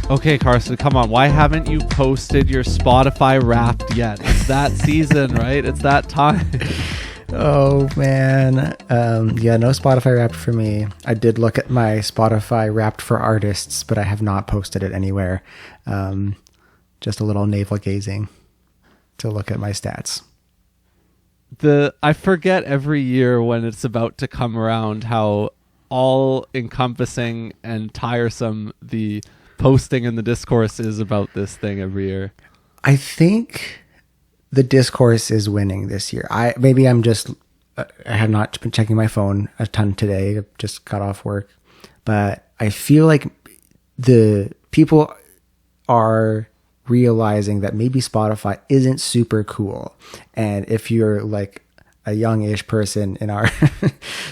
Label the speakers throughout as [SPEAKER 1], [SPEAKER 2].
[SPEAKER 1] Okay, Carson, come on. Why haven't you posted your Spotify Wrapped yet? It's that season, right? It's that time.
[SPEAKER 2] Oh, man. Yeah, no Spotify Wrapped for me. I did look at my Spotify Wrapped for artists, but I have not posted it anywhere. Just a little navel gazing to look at my stats.
[SPEAKER 1] I forget every year when it's about to come around how all-encompassing and tiresome the posting and the discourse is about this thing every year.
[SPEAKER 2] I think the discourse is winning this year. I have not been checking my phone a ton today. I just got off work, but I feel like the people are realizing that maybe Spotify isn't super cool. And if you're like a youngish person in our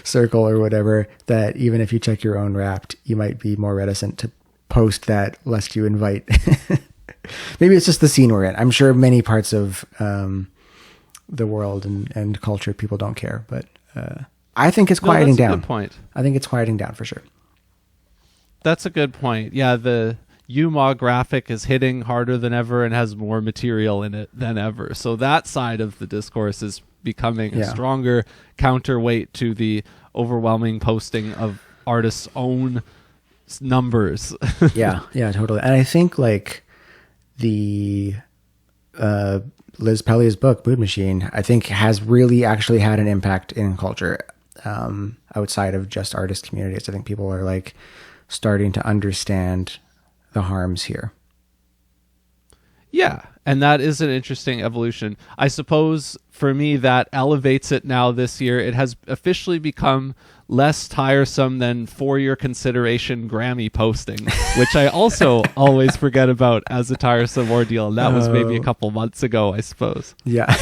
[SPEAKER 2] circle or whatever, that even if you check your own Wrapped, you might be more reticent to post that lest you invite. Maybe it's just the scene we're in. I'm sure many parts of the world and culture, people don't care, but I think it's quieting down.
[SPEAKER 1] That's a good point.
[SPEAKER 2] I think it's quieting down for sure.
[SPEAKER 1] That's a good point. Yeah, the UMA graphic is hitting harder than ever and has more material in it than ever. So that side of the discourse is becoming a stronger counterweight to the overwhelming posting of artists' own numbers. yeah,
[SPEAKER 2] totally. And I think like the Liz Pelly's book, Mood Machine, I think has really actually had an impact in culture outside of just artist communities. I think people are like starting to understand the harms here.
[SPEAKER 1] Yeah, and that is an interesting evolution. I suppose for me that elevates it now this year. It has officially become less tiresome than For Your Consideration Grammy posting, which I also always forget about as a tiresome ordeal. And that was maybe a couple months ago, I suppose.
[SPEAKER 2] Yeah.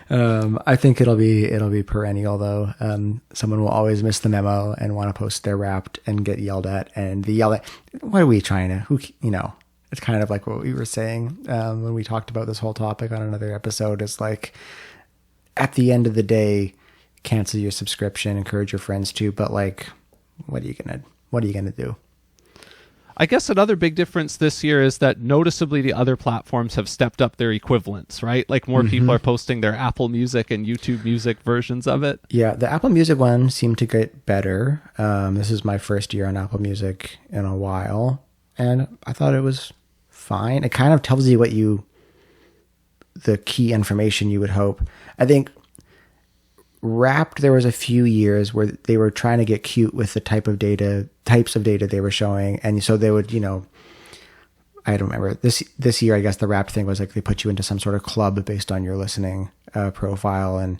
[SPEAKER 2] I think it'll be perennial though. Someone will always miss the memo and want to post their Wrapped and get yelled at, and the yell at, what are we trying to, it's kind of like what we were saying when we talked about this whole topic on another episode. Is like, at the end of the day, cancel your subscription, encourage your friends to, but like, what are you gonna do?
[SPEAKER 1] I guess another big difference this year is that noticeably the other platforms have stepped up their equivalents, right? Like more people are posting their Apple Music and YouTube Music versions of it. Yeah,
[SPEAKER 2] the Apple Music one seemed to get better. This is my first year on Apple Music in a while, and I thought it was fine. It kind of tells you the key information you would hope. I think Wrapped, there was a few years where they were trying to get cute with the types of data they were showing, and so they would, I don't remember this year. I guess the Wrapped thing was like they put you into some sort of club based on your listening profile, and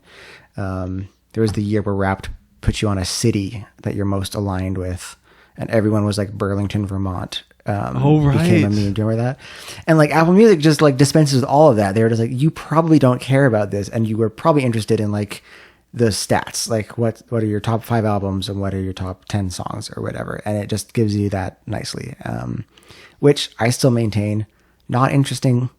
[SPEAKER 2] there was the year where Wrapped put you on a city that you're most aligned with, and everyone was like Burlington, Vermont.
[SPEAKER 1] Right.
[SPEAKER 2] Became a meme. Do you remember that? And like Apple Music just like dispenses with all of that. They were just like, you probably don't care about this, and you were probably interested in like the stats, like what are your top 5 albums and what are your top 10 songs or whatever, and it just gives you that nicely, which I still maintain not interesting,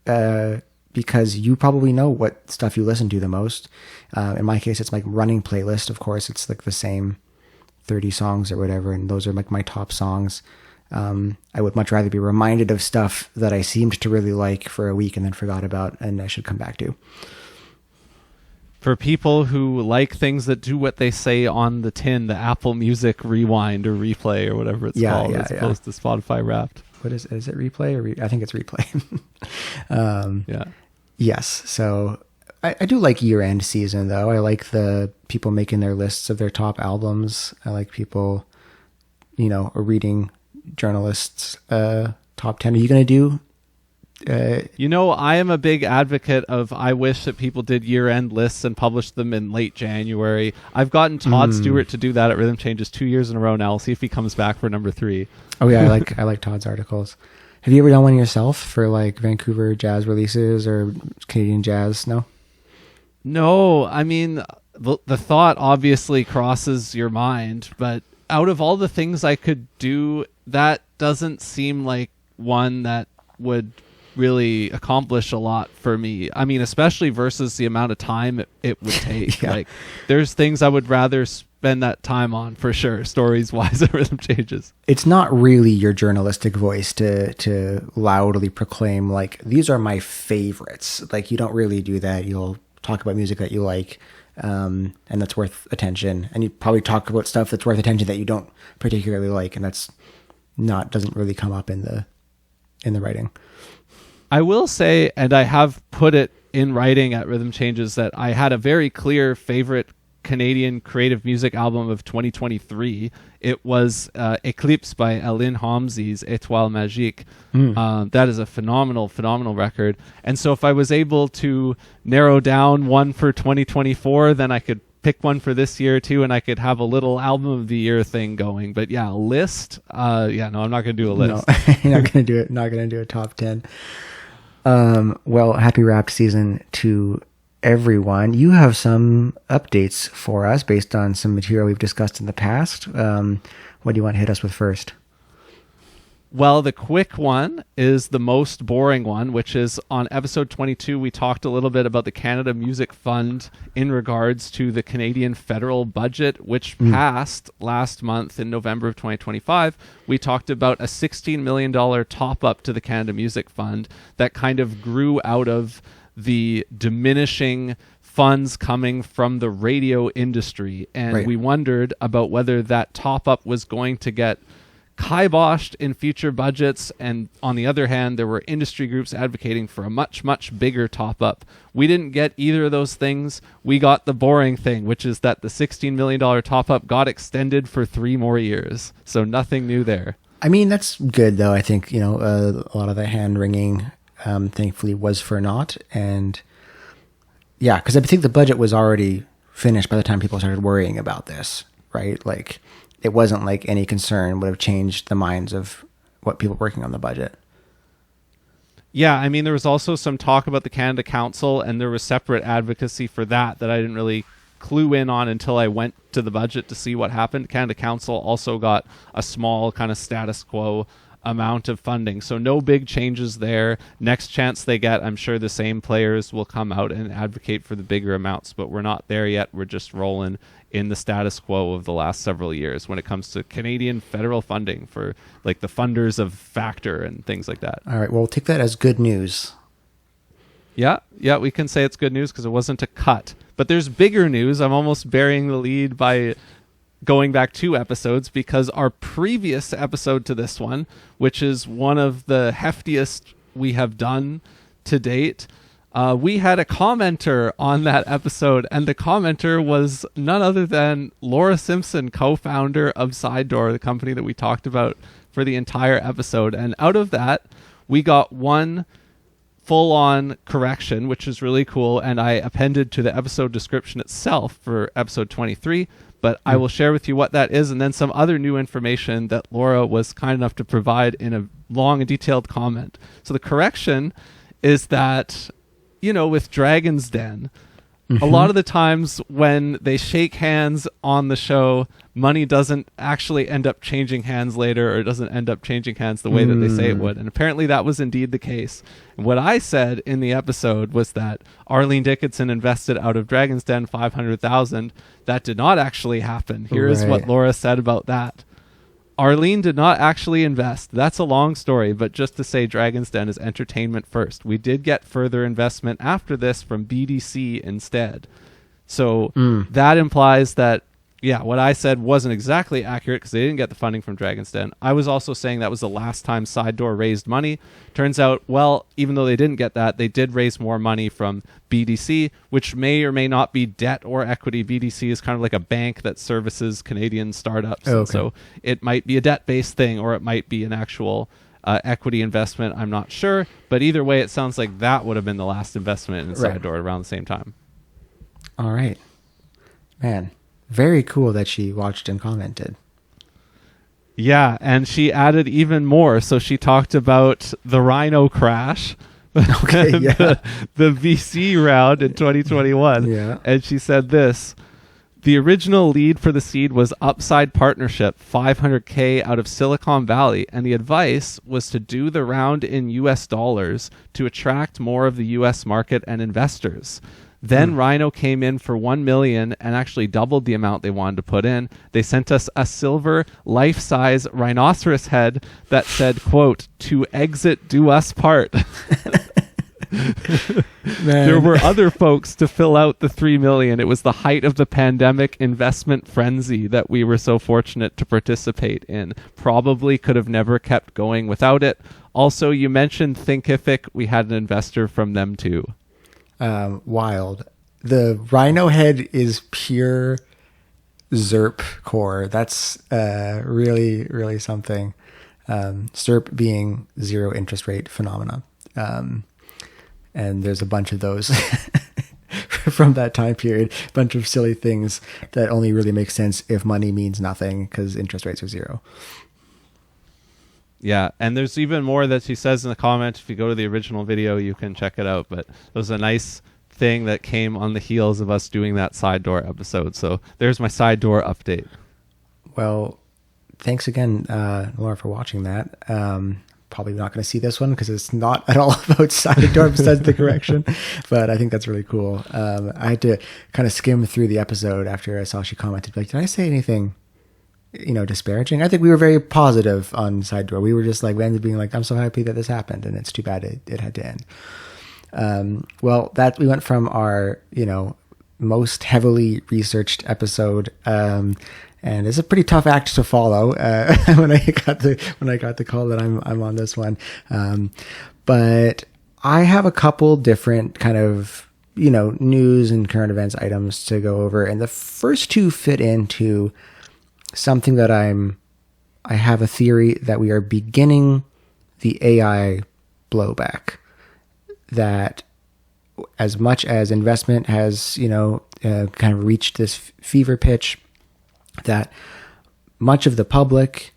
[SPEAKER 2] because you probably know what stuff you listen to the most. In my case, it's like running playlist. Of course, it's like the same 30 songs or whatever, and those are like my top songs. I would much rather be reminded of stuff that I seemed to really like for a week and then forgot about and I should come back to.
[SPEAKER 1] For people who like things that do what they say on the tin, the Apple Music Rewind or Replay or whatever it's called, as opposed to Spotify Wrapped.
[SPEAKER 2] What is it Replay or I think it's Replay.
[SPEAKER 1] Yeah.
[SPEAKER 2] Yes. So I do like year-end season though. I like the people making their lists of their top albums. I like people, reading journalists' top 10. Are you going to do?
[SPEAKER 1] I am a big advocate of, I wish that people did year-end lists and published them in late January. I've gotten Todd Stewart to do that at Rhythm Changes 2 years in a row now. I'll see if he comes back for number 3.
[SPEAKER 2] Oh yeah, I like Todd's articles. Have you ever done one yourself for like Vancouver jazz releases or Canadian jazz? No,
[SPEAKER 1] I mean, the thought obviously crosses your mind, but out of all the things I could do, that doesn't seem like one that would really accomplish a lot for me. I mean, especially versus the amount of time it would take. Like, there's things I would rather spend that time on for sure, stories wise at Rhythm Changes.
[SPEAKER 2] It's not really your journalistic voice to loudly proclaim, like, these are my favorites. Like, you don't really do that. You'll talk about music that you like, and that's worth attention. And you probably talk about stuff that's worth attention that you don't particularly like, and doesn't really come up in the writing.
[SPEAKER 1] I will say, and I have put it in writing at Rhythm Changes, that I had a very clear favorite Canadian creative music album of 2023. It was Eclipse by Aline Homsey's Étoile Magique. That is a phenomenal record. And so if I was able to narrow down one for 2024, then I could pick one for this year too, and I could have a little album of the year thing going. But yeah, a list. No, I'm not going to do a list.
[SPEAKER 2] No, you're not going to do it. Not going to do a top 10. Well, happy Wrapped season to everyone. You have some updates for us based on some material we've discussed in the past. What do you want to hit us with first?
[SPEAKER 1] Well, the quick one is the most boring one, which is on episode 22, we talked a little bit about the Canada Music Fund in regards to the Canadian federal budget, which passed last month in November of 2025. We talked about a $16 million top-up to the Canada Music Fund that kind of grew out of the diminishing funds coming from the radio industry. And we wondered about whether that top-up was going to get kiboshed in future budgets, and on the other hand, there were industry groups advocating for a much bigger top-up. We didn't get either of those things. We got the boring thing, which is that the $16 million top-up got extended for 3 more years. So nothing new there.
[SPEAKER 2] I mean, that's good, though. I think, a lot of the hand-wringing, thankfully, was for naught. And yeah, because I think the budget was already finished by the time people started worrying about this, right? Like, it wasn't like any concern would have changed the minds of what people working on the budget.
[SPEAKER 1] Yeah, I mean, there was also some talk about the Canada Council, and there was separate advocacy for that I didn't really clue in on until I went to the budget to see what happened. Canada Council also got a small kind of status quo amount of funding. So no big changes there. Next chance they get, I'm sure the same players will come out and advocate for the bigger amounts, but we're not there yet. We're just rolling in the status quo of the last several years when it comes to Canadian federal funding for like the funders of Factor and things like that.
[SPEAKER 2] All right, well, we'll take that as good news.
[SPEAKER 1] Yeah, we can say it's good news because it wasn't a cut. But there's bigger news. I'm almost burying the lead by going back 2 episodes, because our previous episode to this one, which is one of the heftiest we have done to date, we had a commenter on that episode, and the commenter was none other than Laura Simpson, co-founder of Side Door, the company that we talked about for the entire episode. And out of that, we got one full-on correction, which is really cool, and I appended to the episode description itself for episode 23, but I will share with you what that is, and then some other new information that Laura was kind enough to provide in a long and detailed comment. So the correction is that, with Dragon's Den, a lot of the times when they shake hands on the show, money doesn't actually end up changing hands later, or doesn't end up changing hands the way that they say it would. And apparently that was indeed the case. And what I said in the episode was that Arlene Dickinson invested out of Dragon's Den $500,000. That did not actually happen. Here's what Laura said about that. Arlene did not actually invest. That's a long story, but just to say Dragon's Den is entertainment first. We did get further investment after this from BDC instead. So that implies that, what I said wasn't exactly accurate because they didn't get the funding from Dragon's Den. I was also saying that was the last time Side Door raised money. Turns out, even though they didn't get that, they did raise more money from BDC, which may or may not be debt or equity. BDC is kind of like a bank that services Canadian startups.
[SPEAKER 2] Okay.
[SPEAKER 1] And so it might be a debt-based thing, or it might be an actual equity investment. I'm not sure. But either way, it sounds like that would have been the last investment in Side Door around the same time.
[SPEAKER 2] All right. Man. Very cool that she watched and commented.
[SPEAKER 1] Yeah, and she added even more. So she talked about the Rhino crash, the VC round in 2021.
[SPEAKER 2] Yeah.
[SPEAKER 1] And she said this: The original lead for the seed was Upside Partnership, $500K out of Silicon Valley, and the advice was to do the round in US dollars to attract more of the US market and investors. Then Rhino came in for $1 million and actually doubled the amount they wanted to put in. They sent us a silver life-size rhinoceros head that said, quote, "To exit do us part." There were other folks to fill out the $3 million. It was the height of the pandemic investment frenzy that we were so fortunate to participate in. Probably could have never kept going without it. Also, you mentioned Thinkific. We had an investor from them too.
[SPEAKER 2] Wild. The rhino head is pure ZERP core. That's really, really something. ZERP being zero interest rate phenomena. And there's a bunch of those from that time period, a bunch of silly things that only really make sense if money means nothing because interest rates are zero.
[SPEAKER 1] Yeah, and there's even more that she says in the comments. If you go to the original video, you can check it out. But it was a nice thing that came on the heels of us doing that side door episode. So there's my side door update.
[SPEAKER 2] Well, thanks again, Laura, for watching that. Probably not going to see this one because it's not at all about side door besides the correction, but I think that's really cool. I had to kind of skim through the episode after I saw she commented, like, did I say anything, disparaging? I think we were very positive on side door. We were just like, Randy being like, I'm so happy that this happened and it's too bad it had to end. Well, that we went from our, most heavily researched episode, and it's a pretty tough act to follow when I got the call that I'm on this one. But I have a couple different kind of news and current events items to go over, and the first two fit into something that I have a theory that we are beginning the AI blowback. That as much as investment has kind of reached this fever pitch, that much of the public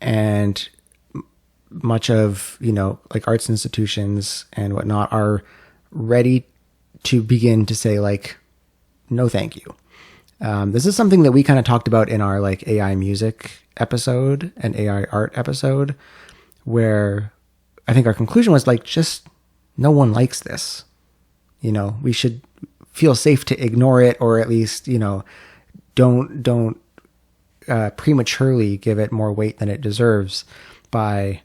[SPEAKER 2] and much of, like arts institutions and whatnot are ready to begin to say like, no, thank you. This is something that we kind of talked about in our like AI music episode and AI art episode, where I think our conclusion was like, just no one likes this. We should feel safe to ignore it, or at least, don't prematurely give it more weight than it deserves by,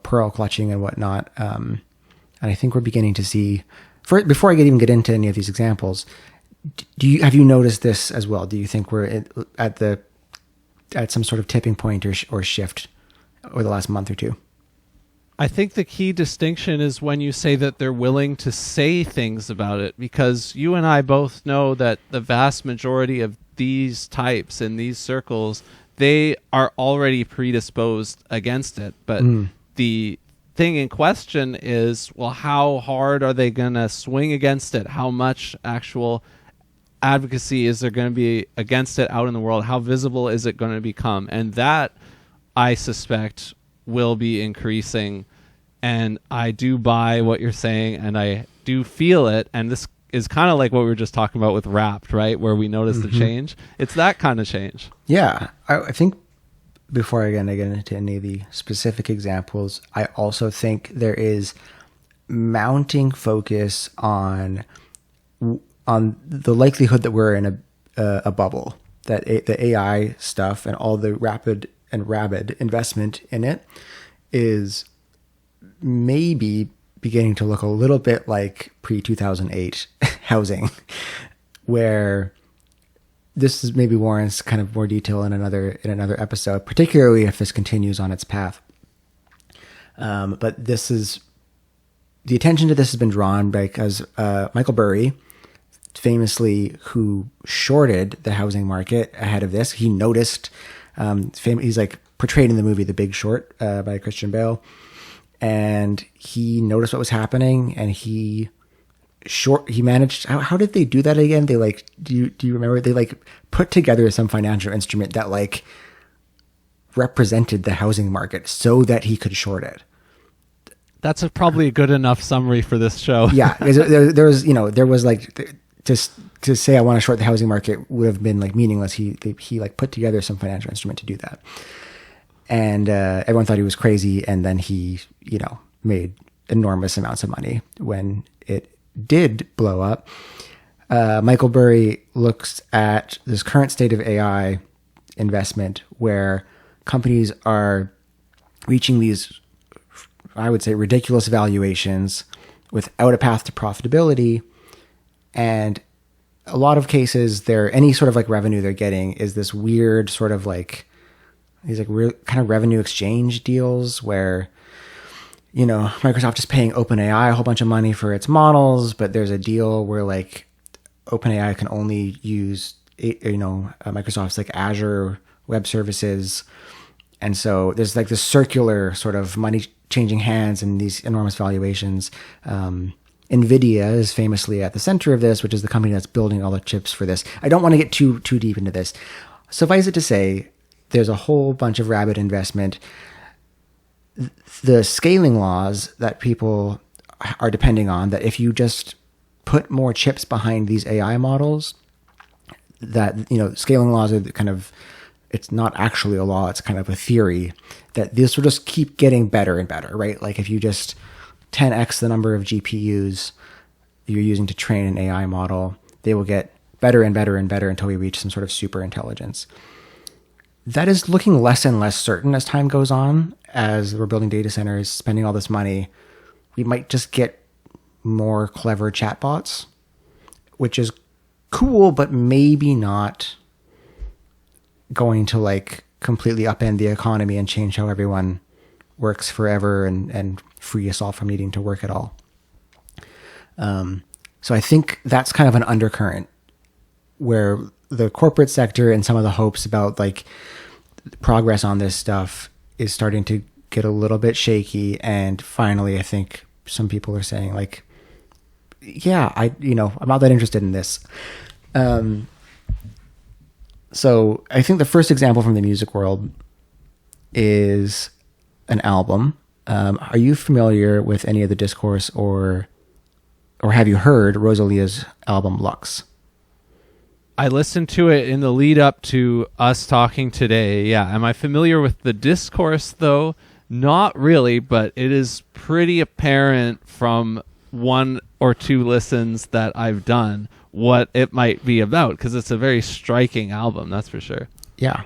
[SPEAKER 2] pearl clutching and whatnot. And I think we're beginning to see, before I even get into any of these examples, have you noticed this as well? Do you think we're at some sort of tipping point or shift over the last month or two?
[SPEAKER 1] I think the key distinction is when you say that they're willing to say things about it, because you and I both know that the vast majority of these types in these circles, they are already predisposed against it. But the thing in question is, well, how hard are they going to swing against it? How much actual advocacy is there going to be against it out in the world? How visible is it going to become? And that, I suspect, will be increasing. And I do buy what you're saying, and I do feel it. And this is kind of like what we were just talking about with Wrapped, right? Where we notice the change. It's that kind of change. Yeah.
[SPEAKER 2] I think before I get into any of the specific examples, I also think there is mounting focus on the likelihood that we're in a bubble, that the AI stuff and all the rapid and rabid investment in it is maybe beginning to look a little bit like pre-2008 housing, where this is maybe warrants kind of more detail in another episode, particularly if this continues on its path. But this is, the attention to this has been drawn because Michael Burry, famously, who shorted the housing market ahead of this, he noticed, he's like portrayed in the movie The Big Short by Christian Bale, and he noticed what was happening, and he managed, how did they do that again? They like, do you remember? They like put together some financial instrument that like represented the housing market so that he could short it. That's
[SPEAKER 1] probably a good enough summary for this show.
[SPEAKER 2] Yeah. There was like, just to say I want to short the housing market would have been like meaningless. He like put together some financial instrument to do that. And everyone thought he was crazy. And then he, made enormous amounts of money when it did blow up. Michael Burry looks at this current state of AI investment where companies are reaching these, I would say, ridiculous valuations without a path to profitability. And a lot of cases, any sort of like revenue they're getting is this weird sort of like these like kind of revenue exchange deals where, Microsoft is paying OpenAI a whole bunch of money for its models, but there's a deal where like OpenAI can only use, Microsoft's like Azure web services. And so there's like this circular sort of money changing hands and these enormous valuations. NVIDIA is famously at the center of this, which is the company that's building all the chips for this. I don't want to get too deep into this. Suffice it to say, there's a whole bunch of rabid investment. The scaling laws that people are depending on, that if you just put more chips behind these AI models, that, scaling laws are kind of, it's not actually a law, it's kind of a theory, that this will just keep getting better and better, right? Like if you just 10x the number of GPUs you're using to train an AI model, they will get better and better and better until we reach some sort of super intelligence. That is looking less and less certain as time goes on. As we're building data centers, spending all this money, we might just get more clever chatbots, which is cool, but maybe not going to like completely upend the economy and change how everyone works forever and free us all from needing to work at all. So I think that's kind of an undercurrent where the corporate sector and some of the hopes about like progress on this stuff is starting to get a little bit shaky. And finally, I think some people are saying like, yeah, I'm not that interested in this. So I think the first example from the music world is an album. Are you familiar with any of the discourse or have you heard Rosalía's album Lux?
[SPEAKER 1] I listened to it in the lead up to us talking today. Yeah. Am I familiar with the discourse though? Not really, but it is pretty apparent from one or two listens that I've done what it might be about, because it's a very striking album, that's for sure.
[SPEAKER 2] Yeah.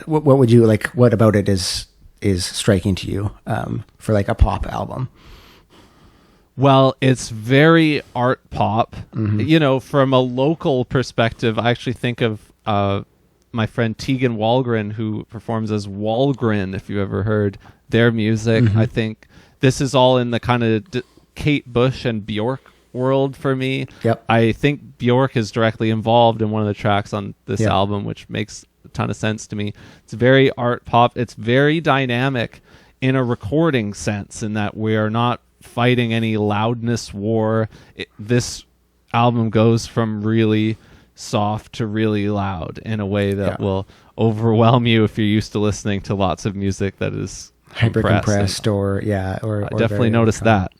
[SPEAKER 2] What would you like? What about it is striking to you for like a pop album?
[SPEAKER 1] Well, it's very art pop. Mm-hmm. From a local perspective, I actually think of my friend Tegan Walgren, who performs as Walgren, if you've ever heard their music. Mm-hmm. I think this is all in the kind of Kate Bush and Bjork world for me.
[SPEAKER 2] Yep.
[SPEAKER 1] I think Bjork is directly involved in one of the tracks on this album, which makes a ton of sense to me. It's very art pop. It's very dynamic in a recording sense, in that we are not fighting any loudness war. This album goes from really soft to really loud in a way that will overwhelm you if you're used to listening to lots of music that is
[SPEAKER 2] hyper compressed or
[SPEAKER 1] I definitely noticed that.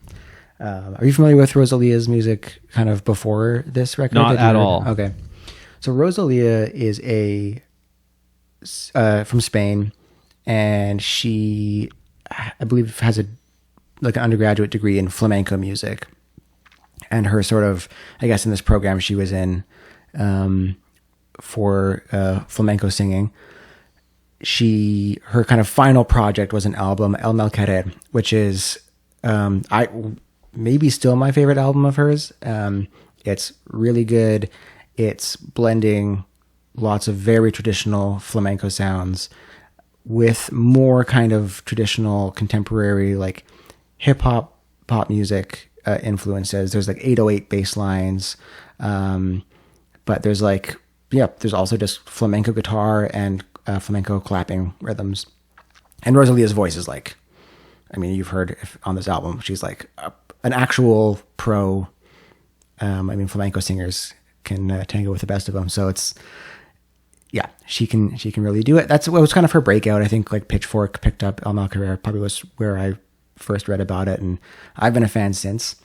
[SPEAKER 2] Are you familiar with Rosalía's music kind of before this record?
[SPEAKER 1] Not at all.
[SPEAKER 2] Okay. So Rosalía is from Spain, and she, I believe, has an undergraduate degree in flamenco music. And her sort of, I guess in this program she was in for flamenco singing, her kind of final project was an album, El Malquerer, which is maybe still my favorite album of hers. It's really good. It's blending lots of very traditional flamenco sounds with more kind of traditional contemporary like hip hop, pop music influences. There's like 808 bass lines, but there's there's also just flamenco guitar and flamenco clapping rhythms. And Rosalía's voice is like, I mean, you've heard on this album, she's like an actual pro. Flamenco singers can tango with the best of them. So it's, she can really do it. That's what was kind of her breakout. I think like Pitchfork picked up El Malquerer, probably was where I first read about it, and I've been a fan since.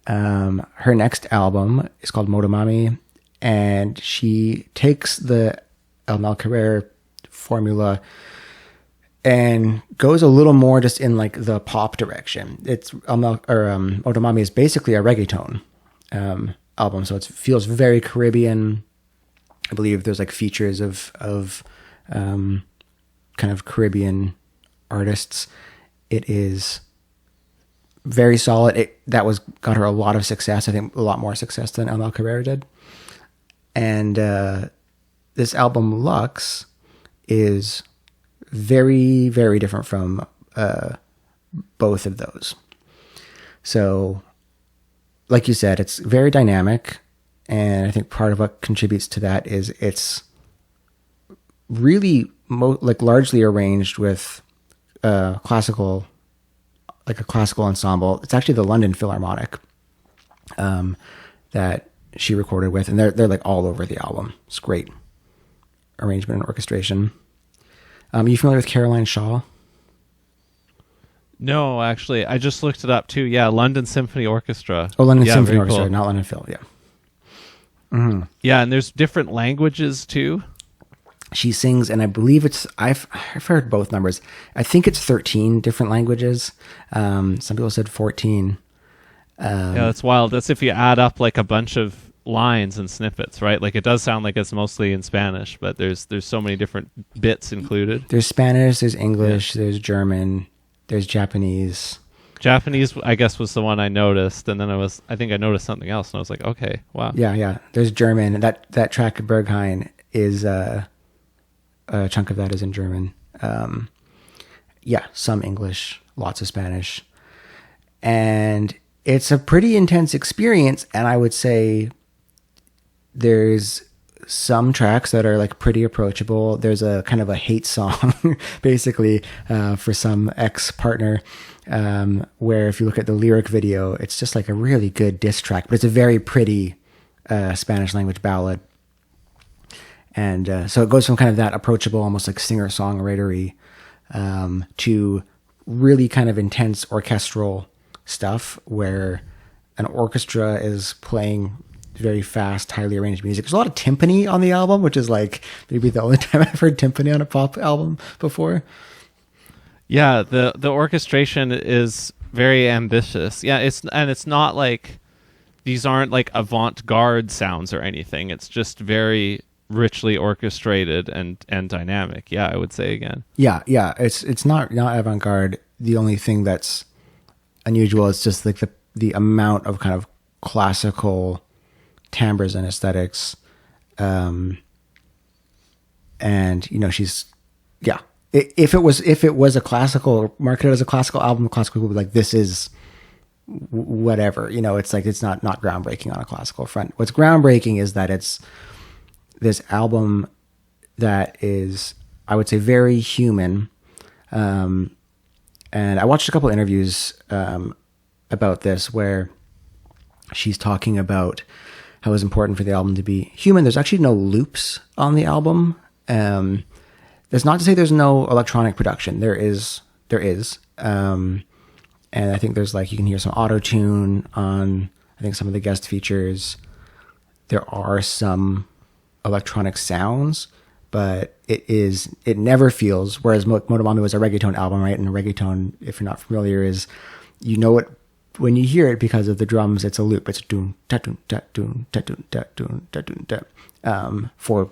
[SPEAKER 2] Her next album is called Motomami. and she takes the El Malcarer formula and goes a little more just in like the pop direction. It's Otomami is basically a reggaeton album, so it feels very Caribbean. I believe there's like features of kind of Caribbean artists. It is very solid. That got her a lot of success. I think a lot more success than El Malcarer did. And this album Lux is very, very different from both of those. So, like you said, it's very dynamic, and I think part of what contributes to that is it's really largely arranged with a classical ensemble. It's actually the London Philharmonic that she recorded with, and they're like all over the album. It's great arrangement and orchestration. You familiar with Caroline Shaw?
[SPEAKER 1] No, actually, I just looked it up too. Yeah, London Symphony Orchestra.
[SPEAKER 2] Oh, London Symphony Orchestra, not London Phil. Yeah. Mm-hmm.
[SPEAKER 1] Yeah, and there's different languages too.
[SPEAKER 2] She sings, and I believe I've heard both numbers. I think it's 13 different languages. Some people said 14.
[SPEAKER 1] Yeah, that's wild. That's if you add up like a bunch of lines and snippets, right? Like it does sound like it's mostly in Spanish, but there's so many different bits included.
[SPEAKER 2] There's Spanish, there's English, there's German, there's Japanese.
[SPEAKER 1] Japanese, I guess, was the one I noticed, and then I think I noticed something else, and I was like, okay, wow.
[SPEAKER 2] Yeah. There's German. That track Berghain is a chunk of that is in German. Some English, lots of Spanish, and it's a pretty intense experience. And I would say there's some tracks that are like pretty approachable. There's a kind of a hate song, basically, for some ex-partner, where if you look at the lyric video, it's just like a really good diss track, but it's a very pretty Spanish language ballad. And so it goes from kind of that approachable, almost like singer-songwritery, to really kind of intense orchestral stuff where an orchestra is playing very fast, highly arranged music. There's a lot of timpani on the album, which is like maybe the only time I've heard timpani on a pop album before.
[SPEAKER 1] Yeah, the orchestration is very ambitious. Yeah, it's not like these aren't like avant-garde sounds or anything. It's just very richly orchestrated and dynamic. Yeah, I would say again. Yeah.
[SPEAKER 2] It's not avant-garde. The only thing that's unusual is just like the amount of kind of classical timbres and aesthetics. And she's If it was a classical, marketed as a classical album, classical people would be like, this is whatever. It's like it's not groundbreaking on a classical front. What's groundbreaking is that it's this album that is, I would say, very human. And I watched a couple interviews about this where she's talking about how it's important for the album to be human. There's actually no loops on the album. That's not to say there's no electronic production. There is. And I think there's you can hear some auto-tune on, I think, some of the guest features. There are some electronic sounds, but it never feels, whereas Motomami was a reggaeton album, right? And a reggaeton, if you're not familiar, is, it when you hear it because of the drums, it's a loop. It's doon, da doon, da doon, da doon, da doon, da doon, da. For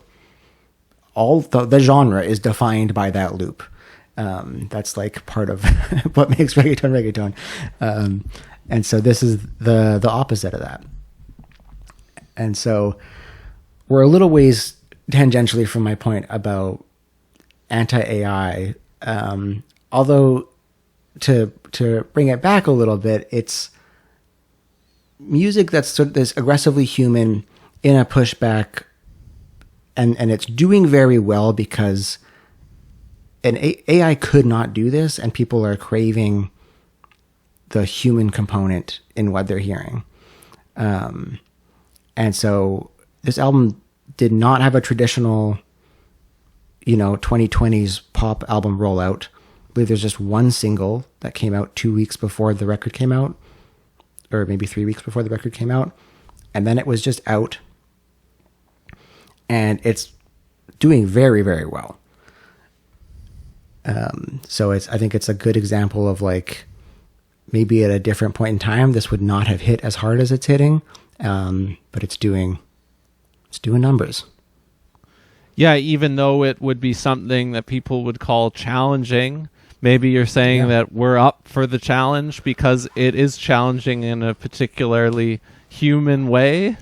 [SPEAKER 2] all the genre is defined by that loop. That's like part of what makes reggaeton. And so this is the opposite of that. And so we're a little ways tangentially from my point about anti-AI. Although to bring it back a little bit, it's music that's sort of this aggressively human in a pushback, and it's doing very well because an AI could not do this, and people are craving the human component in what they're hearing. And so this album did not have a traditional, 2020s pop album rollout. I believe there's just one single that came out 2 weeks before the record came out, or maybe 3 weeks before the record came out. And then it was just out. and it's doing very, very well. So I think it's a good example of like, maybe at a different point in time, this would not have hit as hard as it's hitting. But it's doing numbers.
[SPEAKER 1] Yeah, even though it would be something that people would call challenging, maybe you're saying that we're up for the challenge because it is challenging in a particularly human way.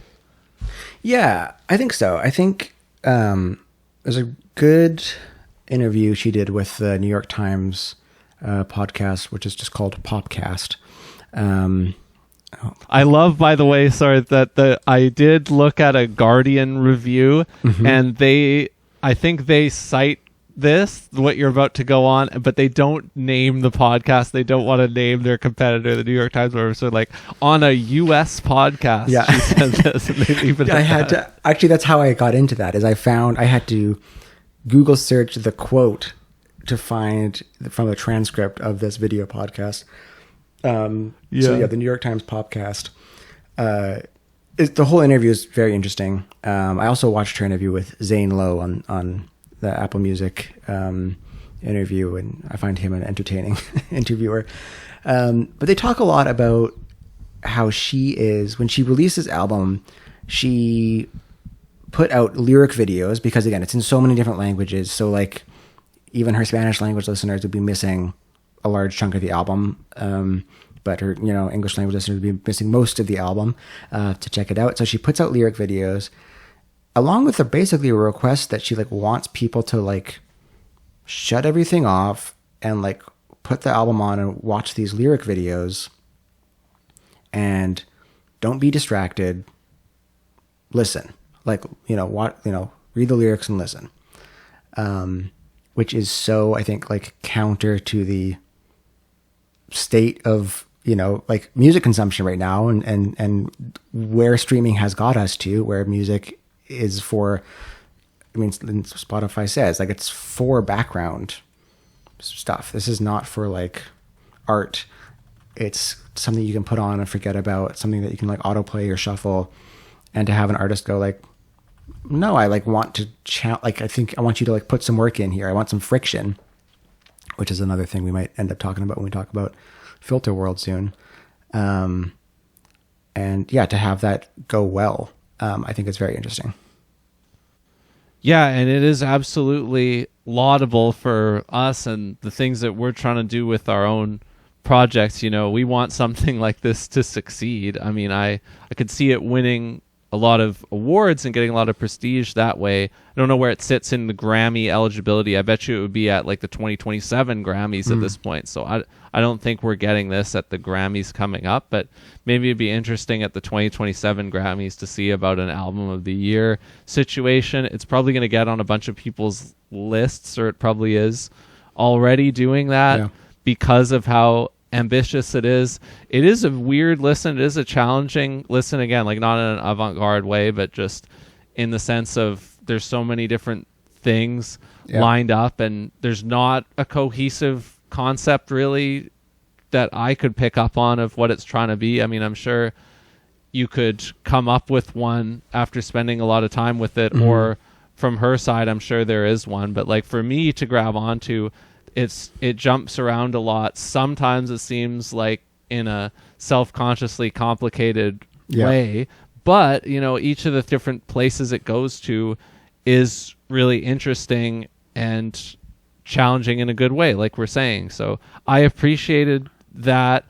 [SPEAKER 2] Yeah, I think so. I think there's a good interview she did with the New York Times podcast, which is just called Popcast.
[SPEAKER 1] I love, by the way, sorry, that I did look at a Guardian review, and I think they cite this, what you're about to go on, but they don't name the podcast. They don't want to name their competitor, the New York Times, or so like on a U.S. podcast.
[SPEAKER 2] Yeah.
[SPEAKER 1] She said this, and they leave it.
[SPEAKER 2] I had to actually. That's how I got into that. Is I had to Google search the quote to find from a transcript of this video podcast. So the New York Times podcast. The whole interview is very interesting. I also watched her interview with Zane Lowe on the Apple Music interview, and I find him an entertaining interviewer. But they talk a lot about how she is, when she released this album, she put out lyric videos because, again, it's in so many different languages. So like even her Spanish language listeners would be missing a large chunk of the album. But her, English language listeners would be missing most of the album to check it out. So she puts out lyric videos along with basically a request that she like wants people to like shut everything off and like put the album on and watch these lyric videos and don't be distracted. Listen, like, read the lyrics and listen. Which is so, I think, like counter to the state of, like music consumption right now and where streaming has got us to, where music is for, Spotify says like it's for background stuff. This is not for like art. It's something you can put on and forget about, something that you can like autoplay or shuffle, and to have an artist go like, no, I like want to I think I want you to like put some work in here. I want some friction, which is another thing we might end up talking about when we talk about Filter World soon. And yeah, to have that go well, I think it's very interesting.
[SPEAKER 1] Yeah, and it is absolutely laudable for us and the things that we're trying to do with our own projects. We want something like this to succeed. I could see it winning a lot of awards and getting a lot of prestige that way. I don't know where it sits in the Grammy eligibility. I bet you it would be at like the 2027 Grammys at this point. So I don't think we're getting this at the Grammys coming up, but maybe it'd be interesting at the 2027 Grammys to see about an album of the year situation. It's probably going to get on a bunch of people's lists, or it probably is already doing that because of how ambitious it is. It is a weird listen. It is a challenging listen, again, like not in an avant-garde way, but just in the sense of there's so many different things lined up, and there's not a cohesive concept really that I could pick up on of what it's trying to be. I'm sure you could come up with one after spending a lot of time with it, or from her side, I'm sure there is one. But like for me to grab onto, it jumps around a lot. Sometimes it seems like in a self-consciously complicated way, but each of the different places it goes to is really interesting and challenging in a good way, like we're saying. So I appreciated that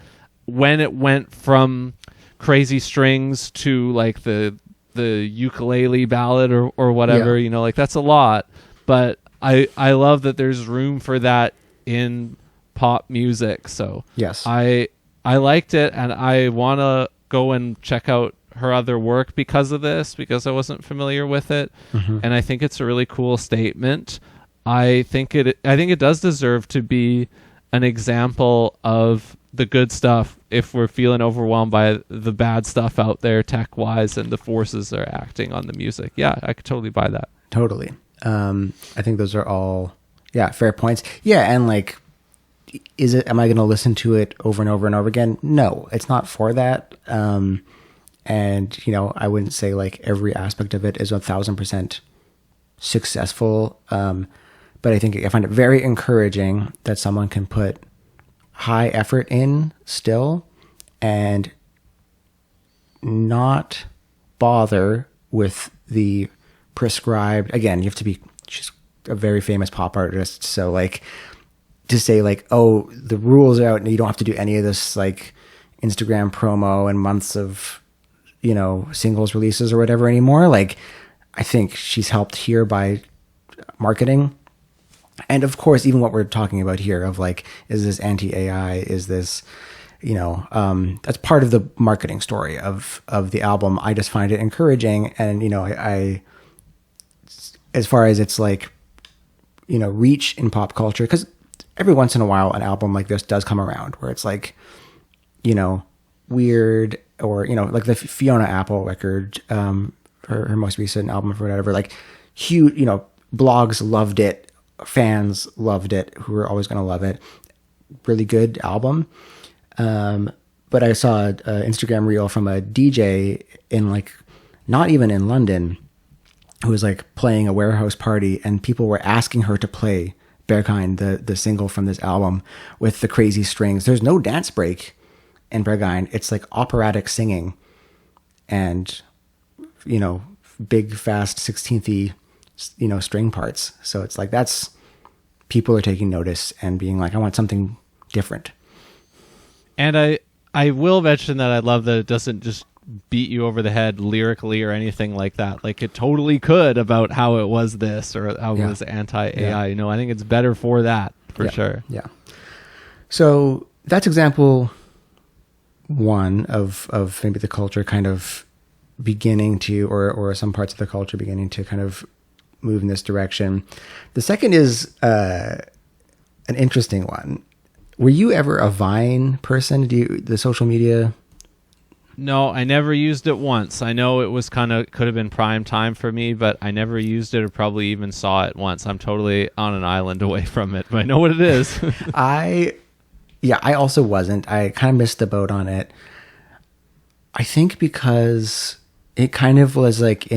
[SPEAKER 1] when it went from crazy strings to like the ukulele ballad or whatever, like that's a lot, but I love that there's room for that in pop music. So
[SPEAKER 2] yes,
[SPEAKER 1] I liked it, and I want to go and check out her other work because of this, because I wasn't familiar with it. And I think it's a really cool statement. I think it does deserve to be an example of the good stuff if we're feeling overwhelmed by the bad stuff out there tech wise and the forces that are acting on the music. Yeah, I could totally buy that.
[SPEAKER 2] Totally. I think those are all, fair points. Yeah. And like, am I going to listen to it over and over and over again? No, it's not for that. And I wouldn't say like every aspect of it is 1,000% successful. But I find it very encouraging that someone can put high effort in still and not bother with the prescribed. Again, you have to be, she's a very famous pop artist, so like to say like, oh, the rules are out and you don't have to do any of this like Instagram promo and months of, you know, singles releases or whatever anymore. Like, I think she's helped here by marketing. And of course, even what we're talking about here of like, is this anti-AI? Is this, you know, that's part of the marketing story of the album. I just find it encouraging. And, you know, I as far as it's like, you know, reach in pop culture, because every once in a while an album like this does come around where it's like, you know, weird, or, you know, like the Fiona Apple record, her most recent album or whatever, like huge, you know, blogs loved it, fans loved it, who were always going to love it. Really good album. But I saw an Instagram reel from a DJ in like, not even in London, who was like playing a warehouse party, and people were asking her to play Berghain, the single from this album, with the crazy strings. There's no dance break in Berghain. It's like operatic singing and, you know, big, fast 16th-y, you know, string parts. So it's like, that's, people are taking notice and being like, I want something different.
[SPEAKER 1] And I will mention that I love that it doesn't just beat you over the head lyrically or anything like that. Like, it totally could about how it was this or how it was anti-AI.
[SPEAKER 2] Yeah.
[SPEAKER 1] You know, I think it's better for that, for sure.
[SPEAKER 2] Yeah. So that's example one of maybe the culture kind of beginning to, or some parts of the culture beginning to kind of move in this direction. The second is an interesting one. Were you ever a Vine person? The social media?
[SPEAKER 1] No, I never used it once. I know it was could have been prime time for me, but I never used it or probably even saw it once. I'm totally on an island away from it, but I know what it is.
[SPEAKER 2] I also wasn't. I kind of missed the boat on it. I think because it kind of was like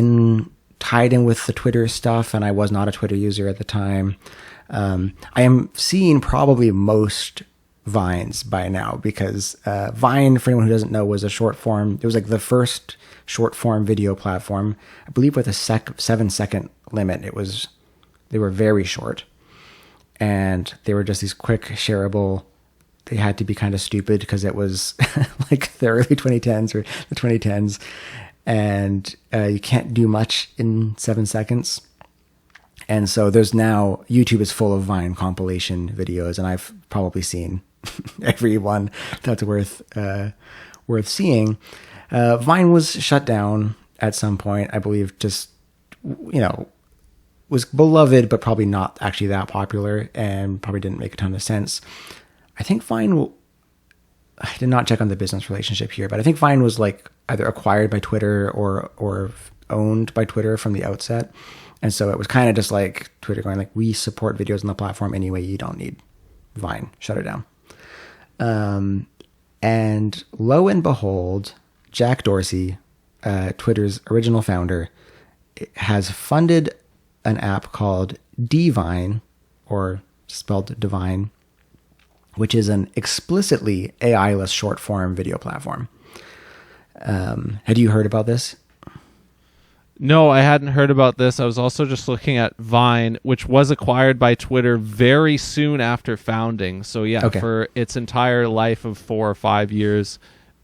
[SPEAKER 2] tied in with the Twitter stuff, and I was not a Twitter user at the time. I am seeing probably most Vines by now, because Vine, for anyone who doesn't know, was a short form. It was like the first short form video platform, I believe, with a 7-second limit. They were very short, and they were just these quick shareable. They had to be kind of stupid because it was like the early 2010s or the 2010s, and you can't do much in 7 seconds. And so there's now, YouTube is full of Vine compilation videos, and I've probably seen every one that's worth seeing. Vine was shut down at some point, I believe. Just, you know, was beloved, but probably not actually that popular, and probably didn't make a ton of sense. I think Vine I did not check on the business relationship here, but I think Vine was like either acquired by Twitter or owned by Twitter from the outset. And so it was kind of just like Twitter going like, we support videos on the platform anyway, you don't need Vine, shut it down. And lo and behold, Jack Dorsey, Twitter's original founder, has funded an app called DiVine, or spelled Divine, which is an explicitly AI-less short form video platform. Had you heard about this?
[SPEAKER 1] No, I hadn't heard about this. I was also just looking at Vine, which was acquired by Twitter very soon after founding. So yeah, okay. For its entire life of 4 or 5 years,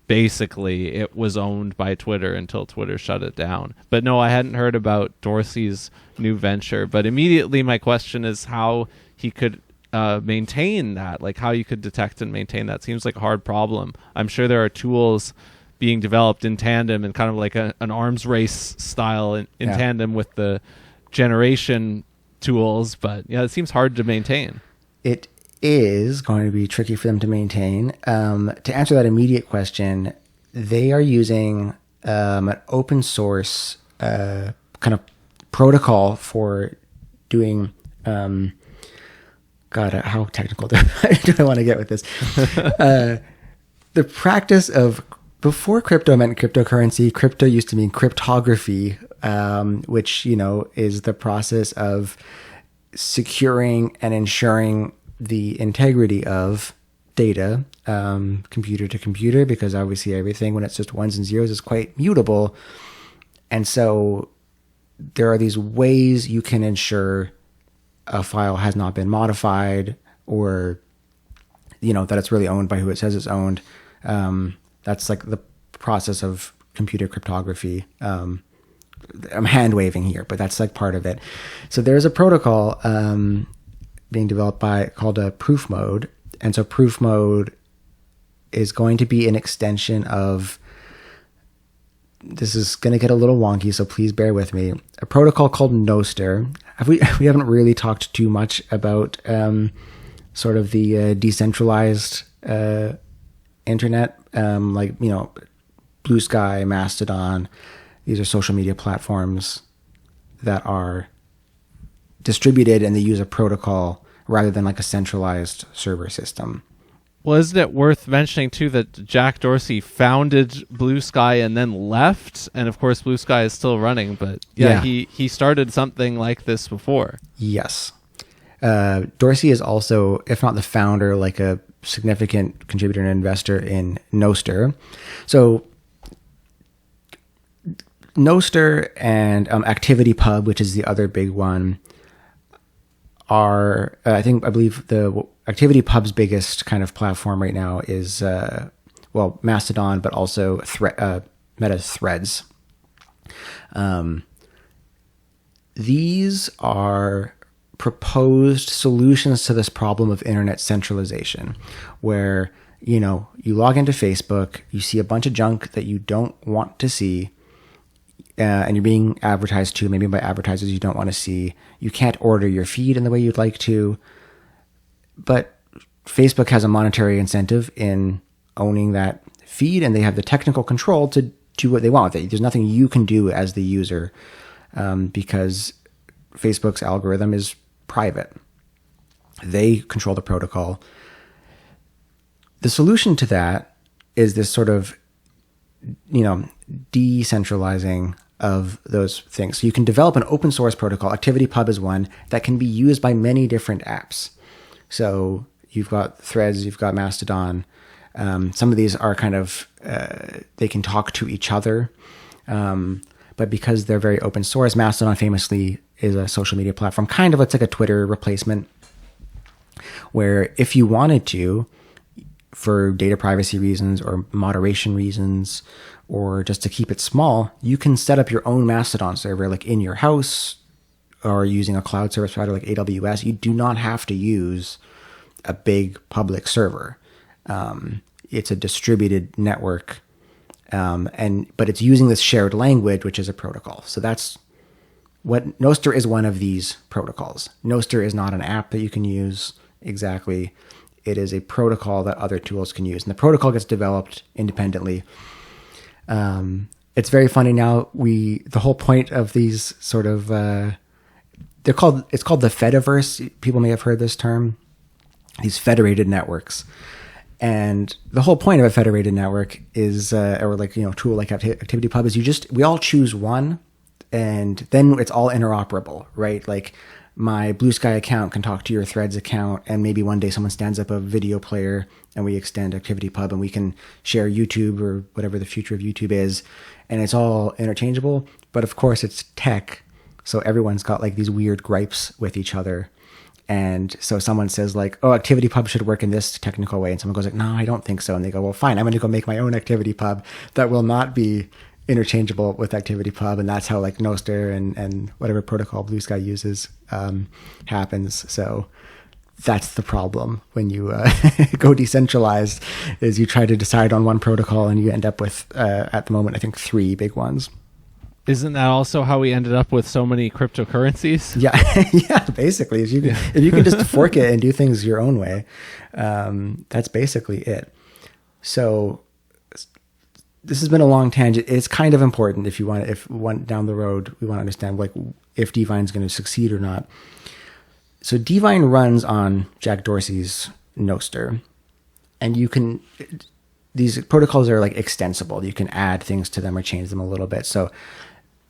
[SPEAKER 1] basically, it was owned by Twitter until Twitter shut it down. But no, I hadn't heard about Dorsey's new venture. But immediately my question is how he could maintain that, like how you could detect and maintain that. Seems like a hard problem. I'm sure there are tools being developed in tandem and kind of like an arms race style in tandem with the generation tools. But yeah, it seems hard to maintain. It
[SPEAKER 2] is going to be tricky for them to maintain. To answer that immediate question, they are using an open source kind of protocol for doing... God, how technical do I want to get with this? The practice of before crypto meant cryptocurrency, crypto used to mean cryptography, which, is the process of securing and ensuring the integrity of data, computer to computer, because obviously everything when it's just ones and zeros is quite mutable. And so there are these ways you can ensure a file has not been modified, or, that it's really owned by who it says it's owned. That's like the process of computer cryptography. I'm hand waving here, but that's like part of it. So there's a protocol being developed called a proof mode. And so proof mode is going to be an extension of, this is going to get a little wonky, so please bear with me, a protocol called Nostr. We haven't really talked too much about sort of the decentralized internet, like, Blue Sky, Mastodon. These are social media platforms that are distributed and they use a protocol rather than like a centralized server system.
[SPEAKER 1] Well, isn't it worth mentioning, too, that Jack Dorsey founded Blue Sky and then left? And, of course, Blue Sky is still running. But, yeah. He started something like this before.
[SPEAKER 2] Yes. Dorsey is also, if not the founder, like a significant contributor and investor in Nostr. So Nostr and ActivityPub, which is the other big one, are, I believe the ActivityPub's biggest kind of platform right now is, Mastodon, but also Meta's Threads. These are proposed solutions to this problem of internet centralization, where, you log into Facebook, you see a bunch of junk that you don't want to see, and you're being advertised to, maybe by advertisers you don't want to see. You can't order your feed in the way you'd like to. But Facebook has a monetary incentive in owning that feed, and they have the technical control to do what they want with it. There's nothing you can do as the user, because Facebook's algorithm is private. They control the protocol. The solution to that is this sort of, decentralizing of those things. So you can develop an open source protocol. ActivityPub is one that can be used by many different apps. So you've got Threads, you've got Mastodon. Some of these are kind of, they can talk to each other. But because they're very open source, Mastodon famously is a social media platform. Kind of, it's like a Twitter replacement, where if you wanted to, for data privacy reasons or moderation reasons, or just to keep it small, you can set up your own Mastodon server, like in your house, or using a cloud service provider like AWS. You do not have to use a big public server. It's a distributed network, but it's using this shared language, which is a protocol. So that's what Nostr is, one of these protocols. Nostr is not an app that you can use exactly. It is a protocol that other tools can use, and the protocol gets developed independently. It's very funny now. The whole point of these sort of, it's called the Fediverse. People may have heard this term, these federated networks. And the whole point of a federated network is, or like, tool like ActivityPub is we all choose one, and then it's all interoperable, right? Like my Blue Sky account can talk to your Threads account, and maybe one day someone stands up a video player and we extend ActivityPub and we can share YouTube or whatever the future of YouTube is, and it's all interchangeable. But of course it's tech, so everyone's got like these weird gripes with each other. And so someone says like, oh, ActivityPub should work in this technical way. And someone goes like, no, I don't think so. And they go, well, fine, I'm going to go make my own ActivityPub that will not be interchangeable with ActivityPub. And that's how like Nostr and whatever protocol Blue Sky uses happens. So that's the problem when you go decentralized, is you try to decide on one protocol and you end up with, at the moment, I think 3 big ones.
[SPEAKER 1] Isn't that also how we ended up with so many cryptocurrencies?
[SPEAKER 2] Yeah, yeah. Basically, if you can just fork it and do things your own way, that's basically it. So this has been a long tangent. It's kind of important if down the road we want to understand like if DiVine is going to succeed or not. So DiVine runs on Jack Dorsey's Nostr, and these protocols are like extensible. You can add things to them or change them a little bit. So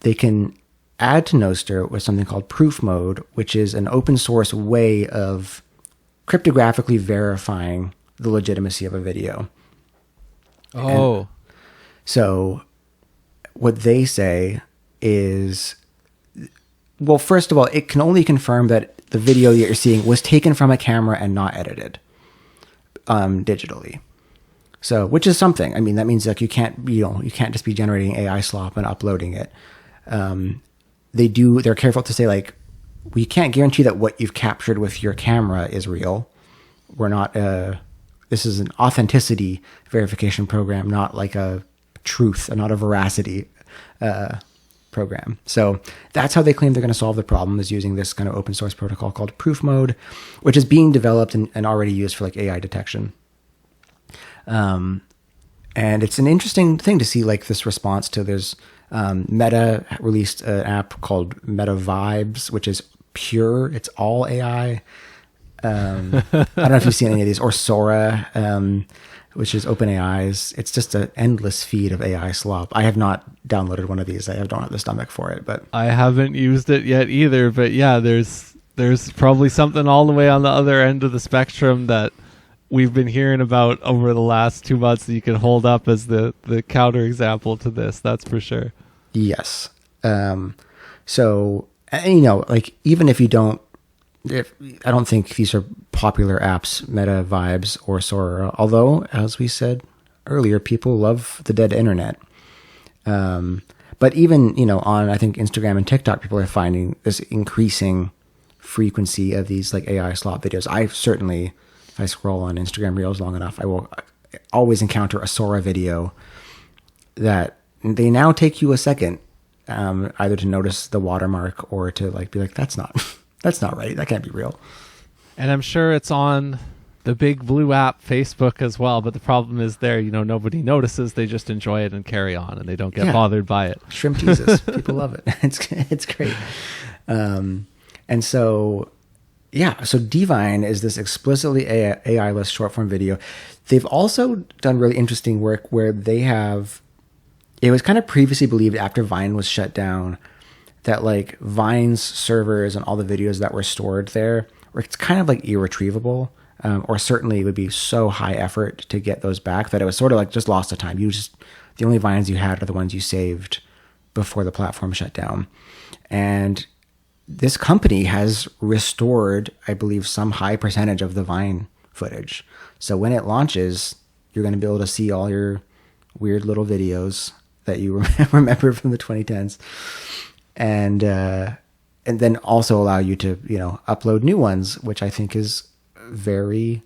[SPEAKER 2] they can add to Nostr with something called proof mode, which is an open source way of cryptographically verifying the legitimacy of a video.
[SPEAKER 1] Oh.
[SPEAKER 2] And so what they say is, well, first of all, it can only confirm that the video that you're seeing was taken from a camera and not edited digitally. So, which is something. I mean, that means like you can't just be generating AI slop and uploading it. They're careful to say like, we can't guarantee that what you've captured with your camera is real. We're not, this is an authenticity verification program, not like a truth, not a veracity program. So that's how they claim they're going to solve the problem, is using this kind of open source protocol called proof mode, which is being developed and already used for like AI detection. And it's an interesting thing to see like this response to, there's Meta released an app called Meta Vibes, which is pure. It's all AI. I don't know if you've seen any of these, or Sora, which is OpenAI's. It's just an endless feed of AI slop. I have not downloaded one of these. I don't have the stomach for it, but
[SPEAKER 1] I haven't used it yet either. But yeah, there's probably something all the way on the other end of the spectrum that we've been hearing about over the last 2 months that you can hold up as the counter example to this. That's for sure.
[SPEAKER 2] Yes. So, you know, like, even if you don't, I don't think these are popular apps, Meta Vibes or Sora, although, as we said earlier, people love the dead internet. But even, you know, on, I think, Instagram and TikTok, people are finding this increasing frequency of these like AI slop videos. If I scroll on Instagram Reels long enough, I will always encounter a Sora video that they now take you a second, either to notice the watermark or to like be like, that's not right. That can't be real.
[SPEAKER 1] And I'm sure it's on the big blue app, Facebook, as well. But the problem is there, you know, nobody notices. They just enjoy it and carry on, and they don't get bothered by it.
[SPEAKER 2] Shrimp Jesus. People love it. It's great. And so, yeah, so DiVine is this explicitly AI-less short-form video. They've also done really interesting work where they have, it was kind of previously believed after Vine was shut down that like Vine's servers and all the videos that were stored there, it's kind of like irretrievable, or certainly it would be so high effort to get those back that it was sort of like just lost to time. The only Vines you had are the ones you saved before the platform shut down. And this company has restored, I believe, some high percentage of the Vine footage. So when it launches, you're going to be able to see all your weird little videos that you remember from the 2010s. And then also allow you to, you know, upload new ones, which I think is very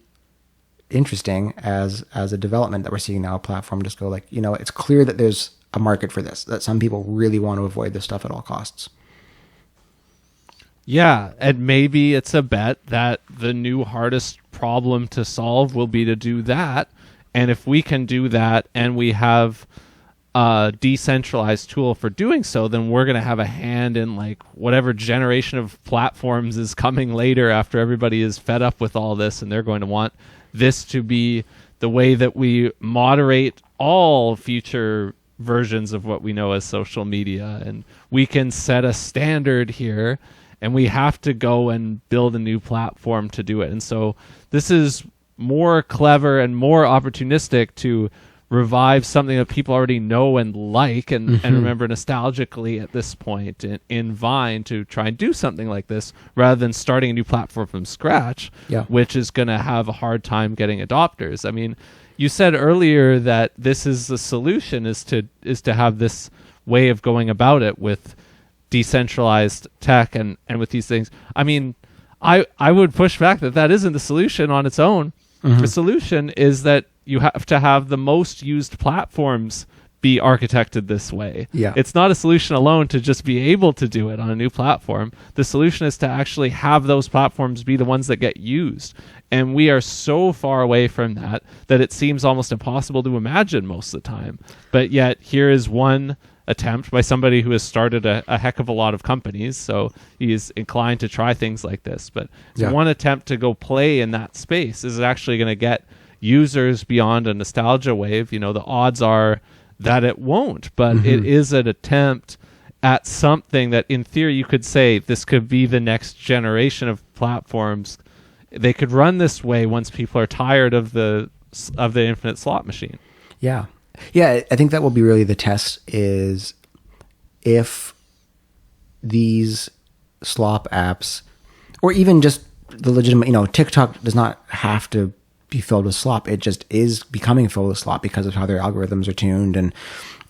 [SPEAKER 2] interesting as a development that we're seeing now. A platform just go like, you know, it's clear that there's a market for this, that some people really want to avoid this stuff at all costs.
[SPEAKER 1] Yeah, and maybe it's a bet that the new hardest problem to solve will be to do that. And if we can do that and we have a decentralized tool for doing so, then we're going to have a hand in like whatever generation of platforms is coming later after everybody is fed up with all this, and they're going to want this to be the way that we moderate all future versions of what we know as social media. And we can set a standard here, and we have to go and build a new platform to do it. And so this is more clever and more opportunistic to revive something that people already know and like and remember nostalgically at this point in Vine, to try and do something like this rather than starting a new platform from scratch, which is going to have a hard time getting adopters. I mean, you said earlier that this is the solution, is to have this way of going about it with decentralized tech and with these things. I mean, I would push back that isn't the solution on its own. The solution is that you have to have the most used platforms be architected this way. It's not a solution alone to just be able to do it on a new platform. The solution is to actually have those platforms be the ones that get used. And we are so far away from that it seems almost impossible to imagine most of the time. But yet here is one attempt by somebody who has started a heck of a lot of companies, so he's inclined to try things like this. But one attempt to go play in that space is actually going to get users beyond a nostalgia wave. The odds are that it won't, but it is an attempt at something that in theory you could say this could be the next generation of platforms. They could run this way once people are tired of the infinite slot machine.
[SPEAKER 2] Yeah. I think that will be really the test, is if these slop apps, or even just the legitimate, TikTok does not have to be filled with slop. It just is becoming filled with slop because of how their algorithms are tuned. And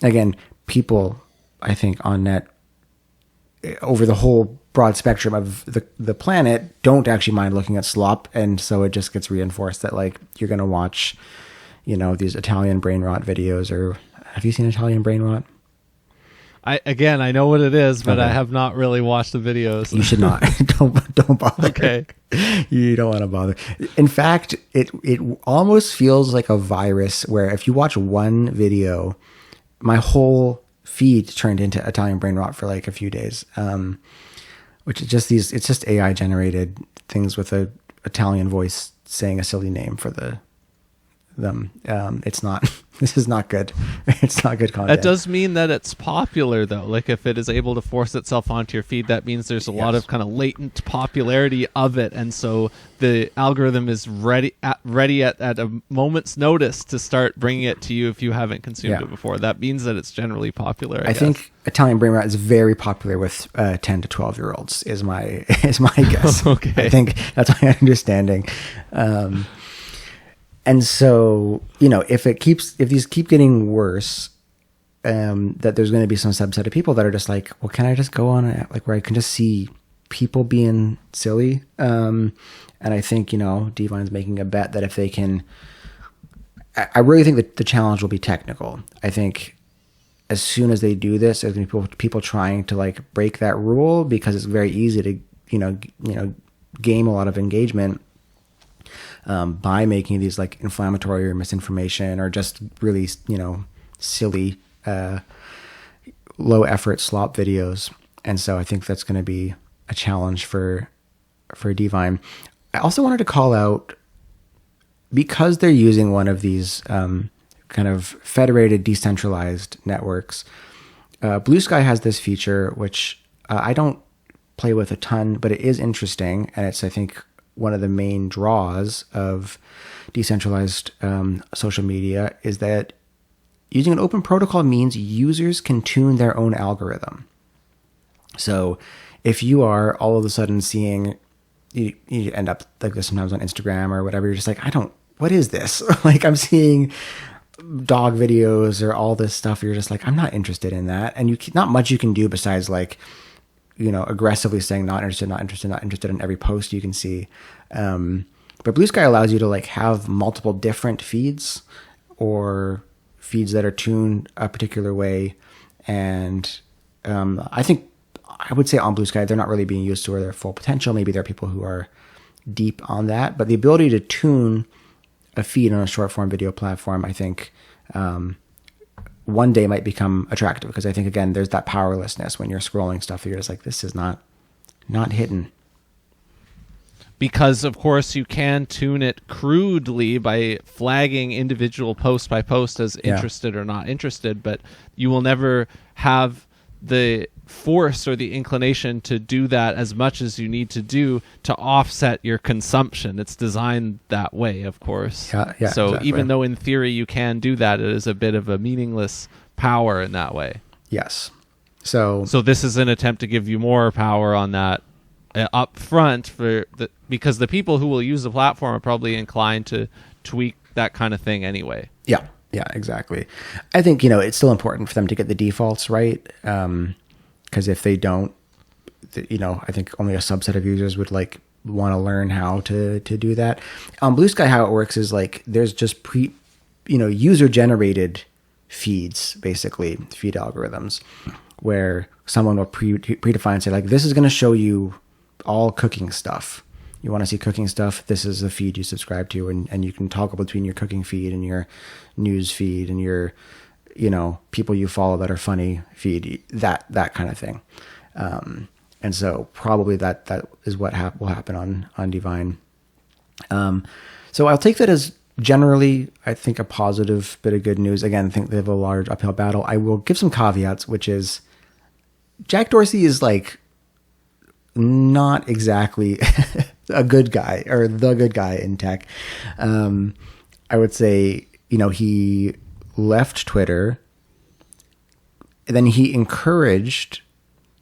[SPEAKER 2] again, people, I think, on net over the whole broad spectrum of the planet don't actually mind looking at slop. And so it just gets reinforced that like, you're going to watch, these Italian brain rot videos. Or have you seen Italian brain rot?
[SPEAKER 1] I know what it is, but okay. I have not really watched the videos.
[SPEAKER 2] You should not. Don't bother.
[SPEAKER 1] Okay.
[SPEAKER 2] You don't want to bother. In fact, it almost feels like a virus where if you watch one video, my whole feed turned into Italian brain rot for like a few days. Which is just it's just AI generated things with a Italian voice saying a silly name for them. This is not good. It's not good content.
[SPEAKER 1] That does mean that it's popular, though. Like, if it is able to force itself onto your feed, that means there's a lot of kind of latent popularity of it, and so the algorithm is ready at a moment's notice to start bringing it to you if you haven't consumed it before. That means that it's generally popular. I
[SPEAKER 2] think Italian brain rot is very popular with 10 to 12-year-olds. Is my guess.
[SPEAKER 1] Okay,
[SPEAKER 2] I think that's my understanding. And so, if these keep getting worse, that there's going to be some subset of people that are just like, well, can I just go on where I can just see people being silly? And I think, DiVine's making a bet that if they can, I really think that the challenge will be technical. I think as soon as they do this, there's going to be people trying to like break that rule, because it's very easy to, game a lot of engagement. By making these like inflammatory or misinformation or just really, silly, low effort slop videos. And so I think that's going to be a challenge for DiVine. I also wanted to call out, because they're using one of these kind of federated, decentralized networks. Blue Sky has this feature, which I don't play with a ton, but it is interesting. And it's, I think, one of the main draws of decentralized social media is that using an open protocol means users can tune their own algorithm. So if you are all of a sudden seeing, you end up like this sometimes on Instagram or whatever, you're just like, what is this? Like, I'm seeing dog videos or all this stuff. You're just like, I'm not interested in that. And not much you can do besides like, aggressively saying not interested in every post you can see. But Blue Sky allows you to like have multiple different feeds, or feeds that are tuned a particular way. And I would say on Blue Sky, they're not really being used to their full potential. Maybe there are people who are deep on that, but the ability to tune a feed on a short form video platform, I think, one day might become attractive, because I think, again, there's that powerlessness when you're scrolling stuff. You're just like, this is not hidden.
[SPEAKER 1] Because, of course, you can tune it crudely by flagging individual post by post as interested or not interested, but you will never have the force or the inclination to do that as much as you need to do to offset your consumption. It's designed that way, of course.
[SPEAKER 2] Yeah,
[SPEAKER 1] so
[SPEAKER 2] exactly.
[SPEAKER 1] Even though in theory you can do that, it is a bit of a meaningless power in that way.
[SPEAKER 2] Yes. So
[SPEAKER 1] this is an attempt to give you more power on that up front, because the people who will use the platform are probably inclined to tweak that kind of thing anyway.
[SPEAKER 2] Yeah, exactly. I think, it's still important for them to get the defaults right. Because if they don't, I think only a subset of users would like want to learn how to do that. On Blue Sky, how it works is like there's just user generated feeds, basically feed algorithms, where someone will predefine and say like, this is going to show you all cooking stuff. You want to see cooking stuff, this is the feed you subscribe to, and you can toggle between your cooking feed and your news feed and your people you follow that are funny feed, that kind of thing. And so probably that is what will happen on DiVine. So I'll take that as generally, I think a positive bit of good news. Again, I think they have a large uphill battle. I will give some caveats, which is Jack Dorsey is like not exactly a good guy or the good guy in tech. I would say, he left Twitter, and then he encouraged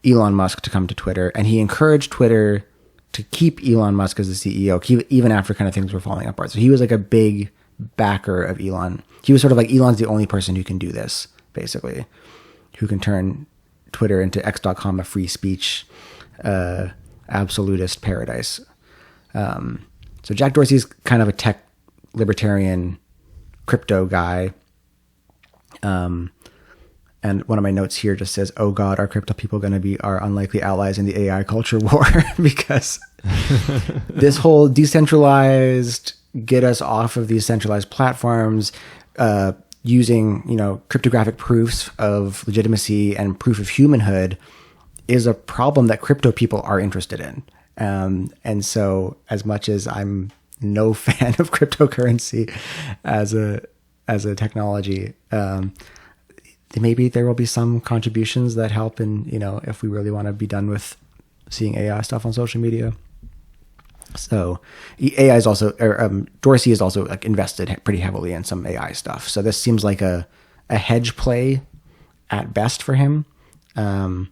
[SPEAKER 2] Elon Musk to come to Twitter, and he encouraged Twitter to keep Elon Musk as the CEO, even after kind of things were falling apart. So he was like a big backer of Elon. He was sort of like, Elon's the only person who can do this, basically, who can turn Twitter into X.com, a free speech, absolutist paradise. So Jack Dorsey's kind of a tech libertarian crypto guy. And one of my notes here just says, "Oh God, are crypto people going to be our unlikely allies in the AI culture war?" Because this whole decentralized, get us off of these centralized platforms, using, cryptographic proofs of legitimacy and proof of humanhood is a problem that crypto people are interested in. And so as much as I'm no fan of cryptocurrency as a technology, maybe there will be some contributions that help in, if we really want to be done with seeing AI stuff on social media. So AI is also, Dorsey is also like invested pretty heavily in some AI stuff. So this seems like a hedge play at best for him. Or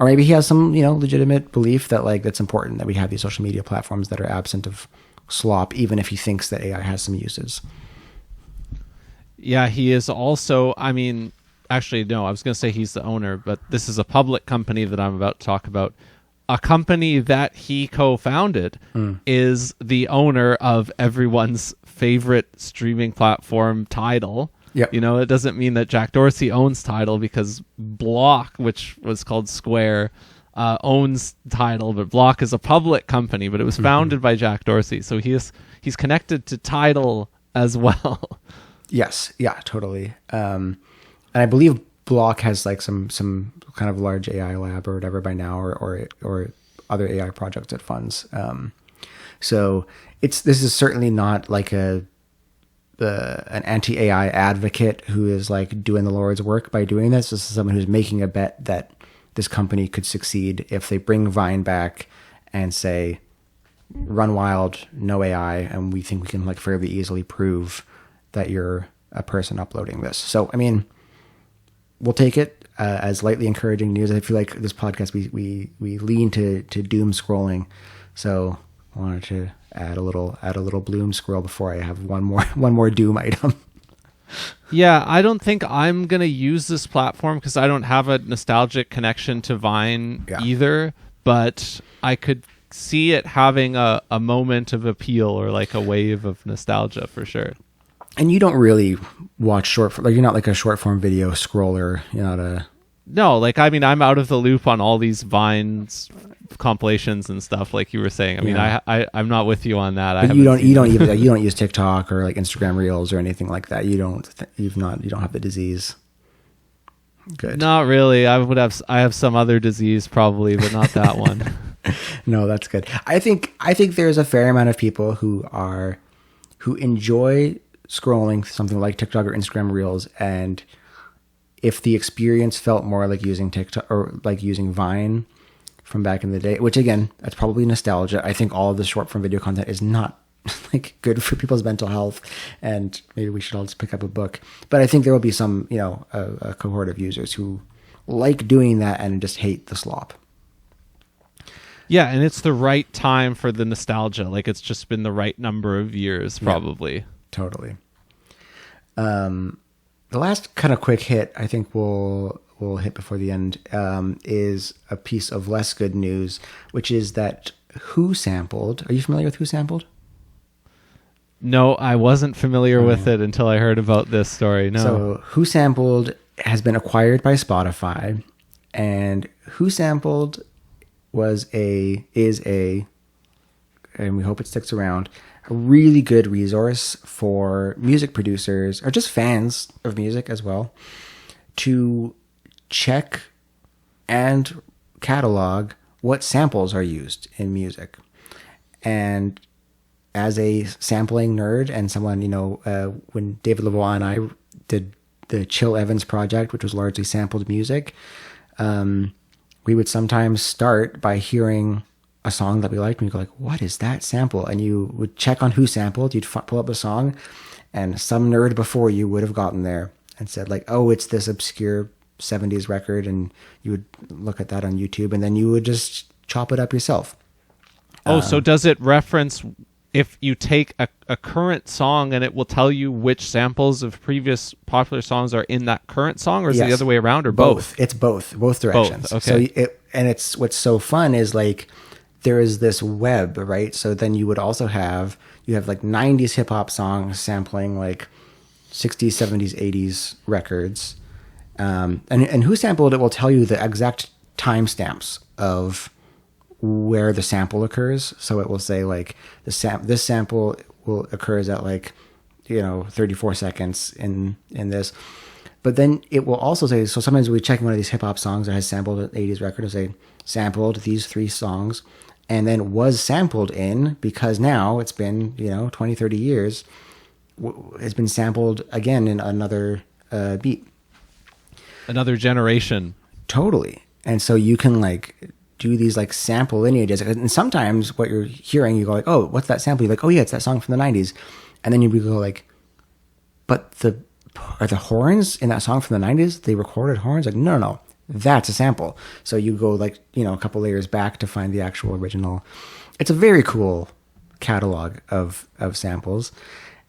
[SPEAKER 2] maybe he has some, legitimate belief that that's important that we have these social media platforms that are absent of slop, even if he thinks that AI has some uses.
[SPEAKER 1] Yeah, he is also, actually, no, I was going to say he's the owner, but this is a public company that I'm about to talk about. A company that he co-founded is the owner of everyone's favorite streaming platform, Tidal.
[SPEAKER 2] Yep.
[SPEAKER 1] It doesn't mean that Jack Dorsey owns Tidal, because Block, which was called Square, owns Tidal, but Block is a public company, but it was founded by Jack Dorsey. So he's connected to Tidal as well.
[SPEAKER 2] Yes. Yeah, totally. And I believe Block has some kind of large AI lab or whatever by now, or other AI projects it funds. So this is certainly not like an anti-AI advocate who is doing the Lord's work by doing this. This is someone who's making a bet that this company could succeed if they bring Vine back and say, run wild, no AI, and we think we can fairly easily prove that you're a person uploading this. So, we'll take it as lightly encouraging news. I feel like this podcast, we lean to doom scrolling. So I wanted to add a little bloom scroll before I have one more doom item.
[SPEAKER 1] Yeah, I don't think I'm going to use this platform because I don't have a nostalgic connection to Vine either, but I could see it having a moment of appeal or a wave of nostalgia for sure.
[SPEAKER 2] And you don't really watch you're not a short form video scroller. You're not a...
[SPEAKER 1] No, I'm out of the loop on all these Vines compilations and stuff, like you were saying. I'm not with you on that.
[SPEAKER 2] But you don't use TikTok or Instagram Reels or anything like that. You don't have the disease. Good.
[SPEAKER 1] Not really. I have some other disease probably, but not that one.
[SPEAKER 2] No, that's good. I think there's a fair amount of people who enjoy scrolling something like TikTok or Instagram Reels, and if the experience felt more like using TikTok or using Vine from back in the day, which again, that's probably nostalgia. I think all of the short form video content is not good for people's mental health, and maybe we should all just pick up a book. But I think there will be some, a cohort of users who like doing that and just hate the slop.
[SPEAKER 1] Yeah, and it's the right time for the nostalgia. It's just been the right number of years, probably.
[SPEAKER 2] Yeah, totally. The last kind of quick hit I think we'll hit before the end is a piece of less good news, which is that WhoSampled. Are you familiar with WhoSampled?
[SPEAKER 1] No, I wasn't familiar with it until I heard about this story. No.
[SPEAKER 2] So WhoSampled has been acquired by Spotify, and WhoSampled is a, and we hope it sticks around, a really good resource for music producers or just fans of music as well to check and catalog what samples are used in music. And as a sampling nerd and someone, when David Lavoie and I did the Chill Evans project, which was largely sampled music, we would sometimes start by hearing a song that we liked, and you go like, what is that sample? And you would check on WhoSampled, you'd pull up a song, and some nerd before you would have gotten there and said like, oh, it's this obscure 70s record, and you would look at that on YouTube, and then you would just chop it up yourself.
[SPEAKER 1] So does it reference if you take a current song and it will tell you which samples of previous popular songs are in that current song, or is it the other way around, or both?
[SPEAKER 2] It's both directions.
[SPEAKER 1] Both, okay.
[SPEAKER 2] So it's what's so fun is like there is this web, right? So then you would also have like 90s hip hop songs sampling like 60s, 70s, 80s records. And WhoSampled, it will tell you the exact timestamps of where the sample occurs. So it will say like this sample occurs at like 34 seconds in this. But then it will also say, so sometimes we check one of these hip hop songs that has sampled an 80s record, it'll say sampled these 3 songs, and then was sampled in, because now it's been 20, 30 years, it's been sampled again in another beat,
[SPEAKER 1] another generation.
[SPEAKER 2] Totally. And so you can like do these like sample lineages, and sometimes what you're hearing, you go like, oh, what's that sample? You're like, oh yeah, it's that song from the 90s. And then you go like, but are the horns in that song from the 90s? They recorded horns? Like, no, that's a sample. So you go like, a couple layers back to find the actual original. It's a very cool catalog of samples.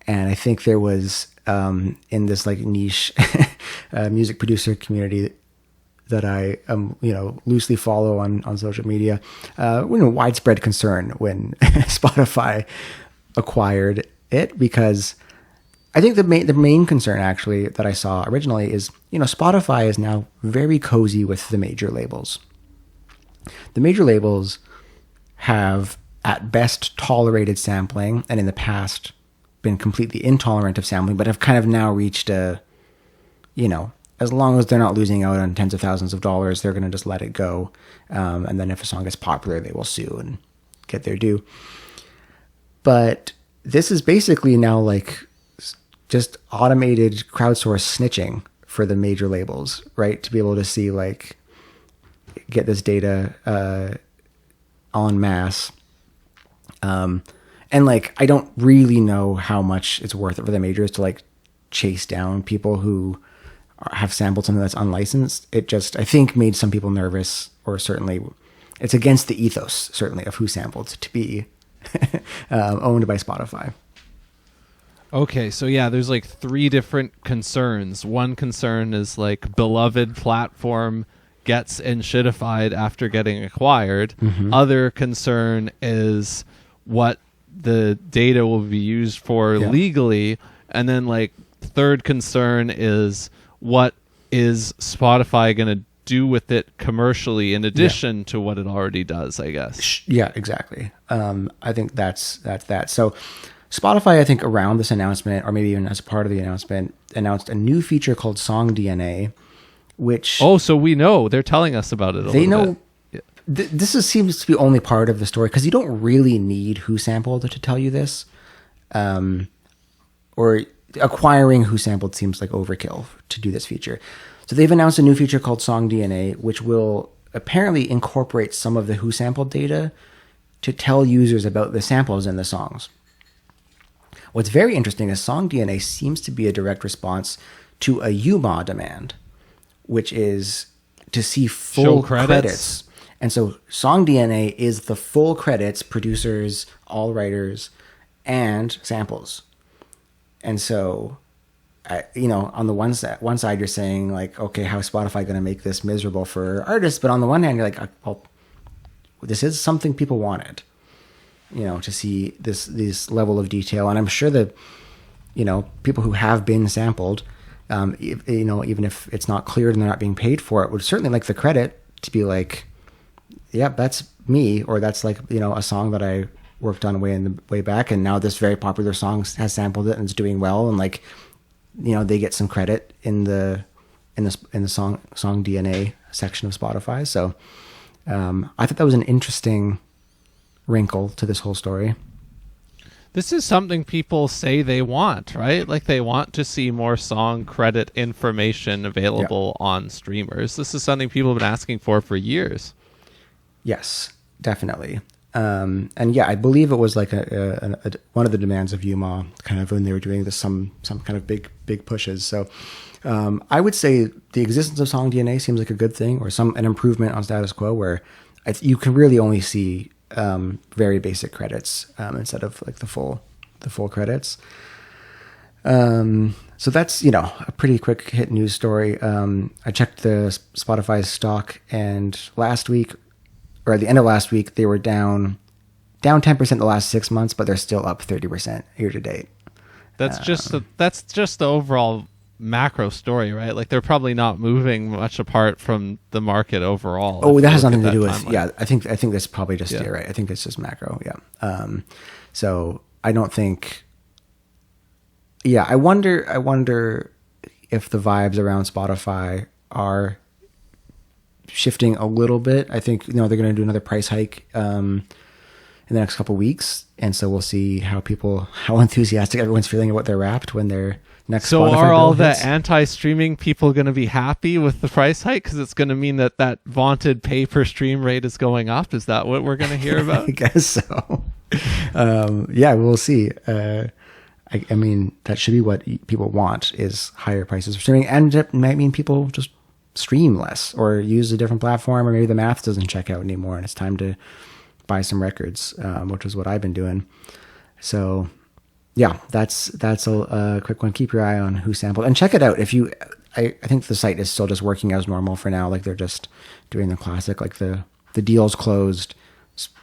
[SPEAKER 2] And I think there was in this like niche music producer community that I loosely follow on social media, widespread concern when Spotify acquired it, because I think the main concern actually that I saw originally is, Spotify is now very cozy with the major labels. The major labels have at best tolerated sampling, and in the past been completely intolerant of sampling, but have kind of now reached a, as long as they're not losing out on tens of thousands of dollars, they're going to just let it go. And then if a song is popular, they will sue and get their due. But this is basically now like just automated crowdsource snitching for the major labels, right? To be able to see like, get this data en masse. And like, I don't really know how much it's worth it for the majors to like chase down people who have sampled something that's unlicensed. It just, I think, made some people nervous, or certainly it's against the ethos, certainly, of WhoSampled to be owned by Spotify.
[SPEAKER 1] Okay, so yeah, there's like 3 different concerns. One concern is like beloved platform gets enshittified after getting acquired. Mm-hmm. Other concern is what the data will be used for legally. And then like third concern is, what is Spotify going to do with it commercially in addition to what it already does, I guess?
[SPEAKER 2] Yeah, exactly. I think that's that. So Spotify, I think around this announcement, or maybe even as a part of the announcement, announced a new feature called Song DNA, which...
[SPEAKER 1] Oh, so we know. They're telling us about it a little bit.
[SPEAKER 2] This seems to be only part of the story, because you don't really need WhoSampled to tell you this. Or acquiring WhoSampled seems like overkill to do this feature. So they've announced a new feature called Song DNA, which will apparently incorporate some of the WhoSampled data to tell users about the samples in the songs. What's very interesting is Song DNA seems to be a direct response to a UMA demand, which is to see full credits. And so Song DNA is the full credits, producers, all writers, and samples. And so, on the one side, you're saying like, okay, how is Spotify going to make this miserable for artists? But on the one hand, you're like, well, this is something people wanted, to see this level of detail. And I'm sure that, people who have been sampled, even if it's not cleared and they're not being paid for it, would certainly like the credit to be like, yeah, that's me, or that's like, a song that I worked on way back, and now this very popular song has sampled it and it's doing well, and like, they get some credit in the song DNA section of Spotify. So I thought that was an interesting wrinkle to this whole story.
[SPEAKER 1] This is something people say they want, right? Like they want to see more song credit information available on streamers. This is something people have been asking for years.
[SPEAKER 2] Yes, definitely. And yeah, I believe it was like one of the demands of UMA kind of when they were doing this, some kind of big pushes. So I would say the existence of Song DNA seems like a good thing, or an improvement on status quo where you can really only see very basic credits instead of like the full credits. So that's, a pretty quick hit news story. I checked the Spotify stock, and last week, or at the end of last week, they were down 10% the last 6 months, but they're still up 30% year to date.
[SPEAKER 1] That's just the overall macro story, right? Like they're probably not moving much apart from the market overall.
[SPEAKER 2] Oh, that has nothing to do with timeline. I think that's probably just right. I think it's just macro. Yeah. So I don't think. Yeah, I wonder if the vibes around Spotify are shifting a little bit. I think they're going to do another price hike in the next couple of weeks, and so we'll see how enthusiastic everyone's feeling about their Wrapped when they're.
[SPEAKER 1] So are all the anti-streaming people going to be happy with the price hike because it's going to mean that vaunted pay-per-stream rate is going up? Is that what we're going to hear about?
[SPEAKER 2] I guess so. Yeah, we'll see. I mean, that should be what people want, is higher prices for streaming, and it might mean people just stream less or use a different platform, or maybe the math doesn't check out anymore and it's time to buy some records, which is what I've been doing. So... yeah, that's a quick one. Keep your eye on WhoSampled and check it out. I think the site is still just working as normal for now. Like they're just doing the classic, like the deal's closed.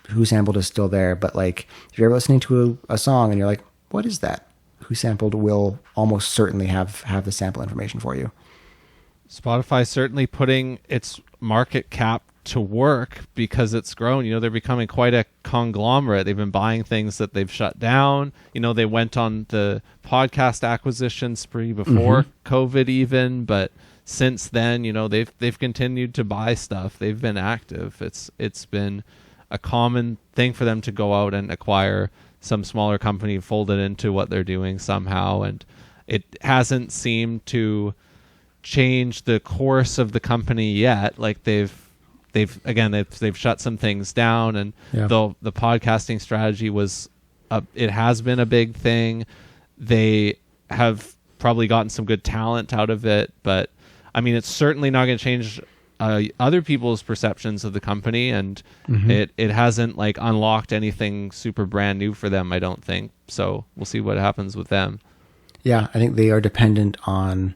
[SPEAKER 2] WhoSampled is still there, but like if you're listening to a song and you're like, what is that? WhoSampled will almost certainly have the sample information for you.
[SPEAKER 1] Spotify certainly putting its market cap to work because it's grown. They're becoming quite a conglomerate. They've been buying things that they've shut down. They went on the podcast acquisition spree before COVID even, but since then, they've continued to buy stuff. They've been active. It's been a common thing for them to go out and acquire some smaller company, fold it into what they're doing somehow, and it hasn't seemed to change the course of the company yet. Like they've shut some things down, and the podcasting strategy it has been a big thing. They have probably gotten some good talent out of it, but I mean, it's certainly not going to change other people's perceptions of the company, and it hasn't like unlocked anything super brand new for them, I don't think. So we'll see what happens with them. Yeah,
[SPEAKER 2] I think they are dependent on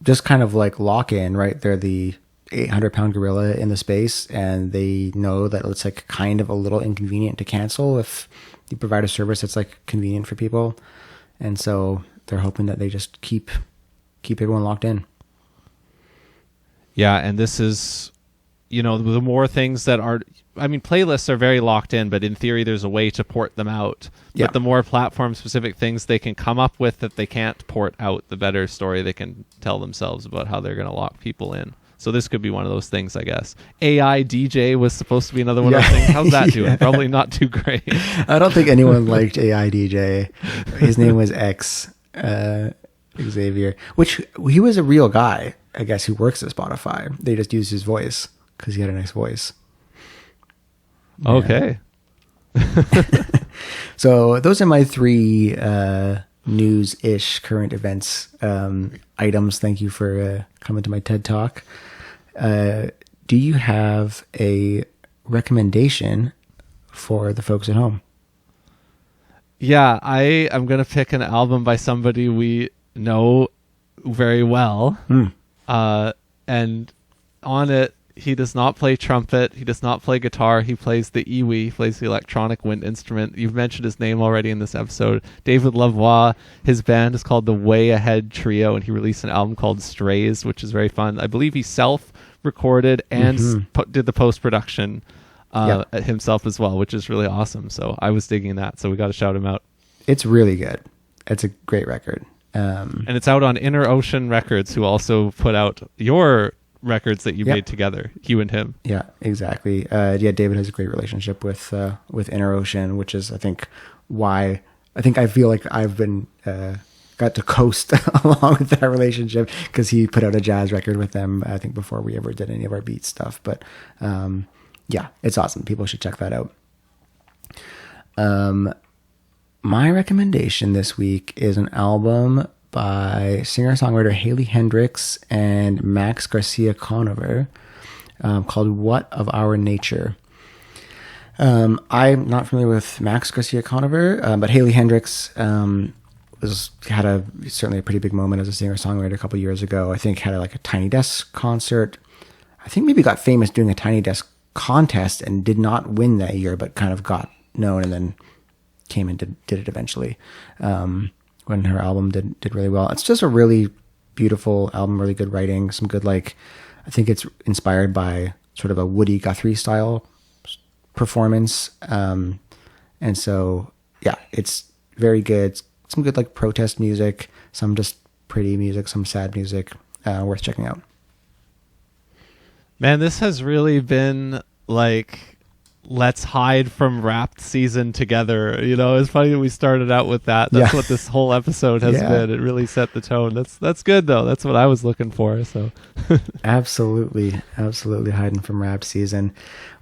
[SPEAKER 2] just kind of like lock-in, right? They're the 800-pound gorilla in the space, and they know that it's like kind of a little inconvenient to cancel if you provide a service that's like convenient for people, and so they're hoping that they just keep everyone locked in.
[SPEAKER 1] Yeah, and this is, the more things that are, I mean, playlists are very locked in, but in theory there's a way to port them out. But the more platform-specific things they can come up with that they can't port out, the better story they can tell themselves about how they're going to lock people in. So this could be one of those things, I guess. AI DJ was supposed to be another one of those things. How's that doing? Probably not too great.
[SPEAKER 2] I don't think anyone liked AI DJ. His name was Xavier, which he was a real guy, I guess, who works at Spotify. They just used his voice because he had a nice voice.
[SPEAKER 1] Okay.
[SPEAKER 2] So those are my three news-ish current events items. Thank you for coming to my TED Talk. Do you have a recommendation for the folks at home?
[SPEAKER 1] Yeah, I am going to pick an album by somebody we know very well. And on it, he does not play trumpet. He does not play guitar. He plays the iwi. He plays the electronic wind instrument. You've mentioned his name already in this episode. David Lavoie. His band is called the Way Ahead Trio, and he released an album called Strays, which is very fun. I believe he self-recorded and did the post-production himself as well, which is really awesome. So I was digging that, so we got to shout him out.
[SPEAKER 2] It's really good. It's a great record.
[SPEAKER 1] And it's out on Inner Ocean Records, who also put out your records that you made together, you and him.
[SPEAKER 2] Yeah, exactly. David has a great relationship with Inner Ocean, which is, I think, why I feel like I've been got to coast along with that relationship, because he put out a jazz record with them, I think, before we ever did any of our beat stuff. But yeah, it's awesome. People should check that out. My recommendation this week is an album by singer-songwriter Haley Hendricks and Max Garcia Conover, called What of Our Nature. I'm not familiar with Max Garcia Conover, but Haley Hendricks had certainly a pretty big moment as a singer-songwriter a couple years ago. I think had a Tiny Desk concert. I think maybe got famous doing a Tiny Desk contest and did not win that year, but kind of got known and then came and did it eventually. When her album did really well. It's just a really beautiful album, really good writing, some good, I think it's inspired by sort of a Woody Guthrie style performance. And so, yeah, it's very good. Some good protest music, some just pretty music, some sad music, worth checking out.
[SPEAKER 1] Man, this has really been let's hide from Wrapped season together. It's funny that we started out with that. That's what this whole episode has been. It really set the tone. That's good though. That's what I was looking for. So
[SPEAKER 2] absolutely hiding from Wrapped season.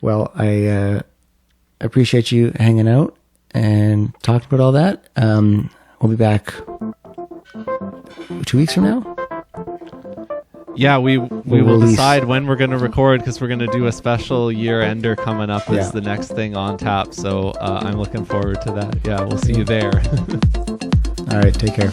[SPEAKER 2] Well, I appreciate you hanging out and talking about all that. We'll be back 2 weeks from now.
[SPEAKER 1] Yeah, we will decide when we're going to record, because we're going to do a special year-ender coming up as the next thing on tap. So I'm looking forward to that. Yeah, we'll see you there.
[SPEAKER 2] All right, take care.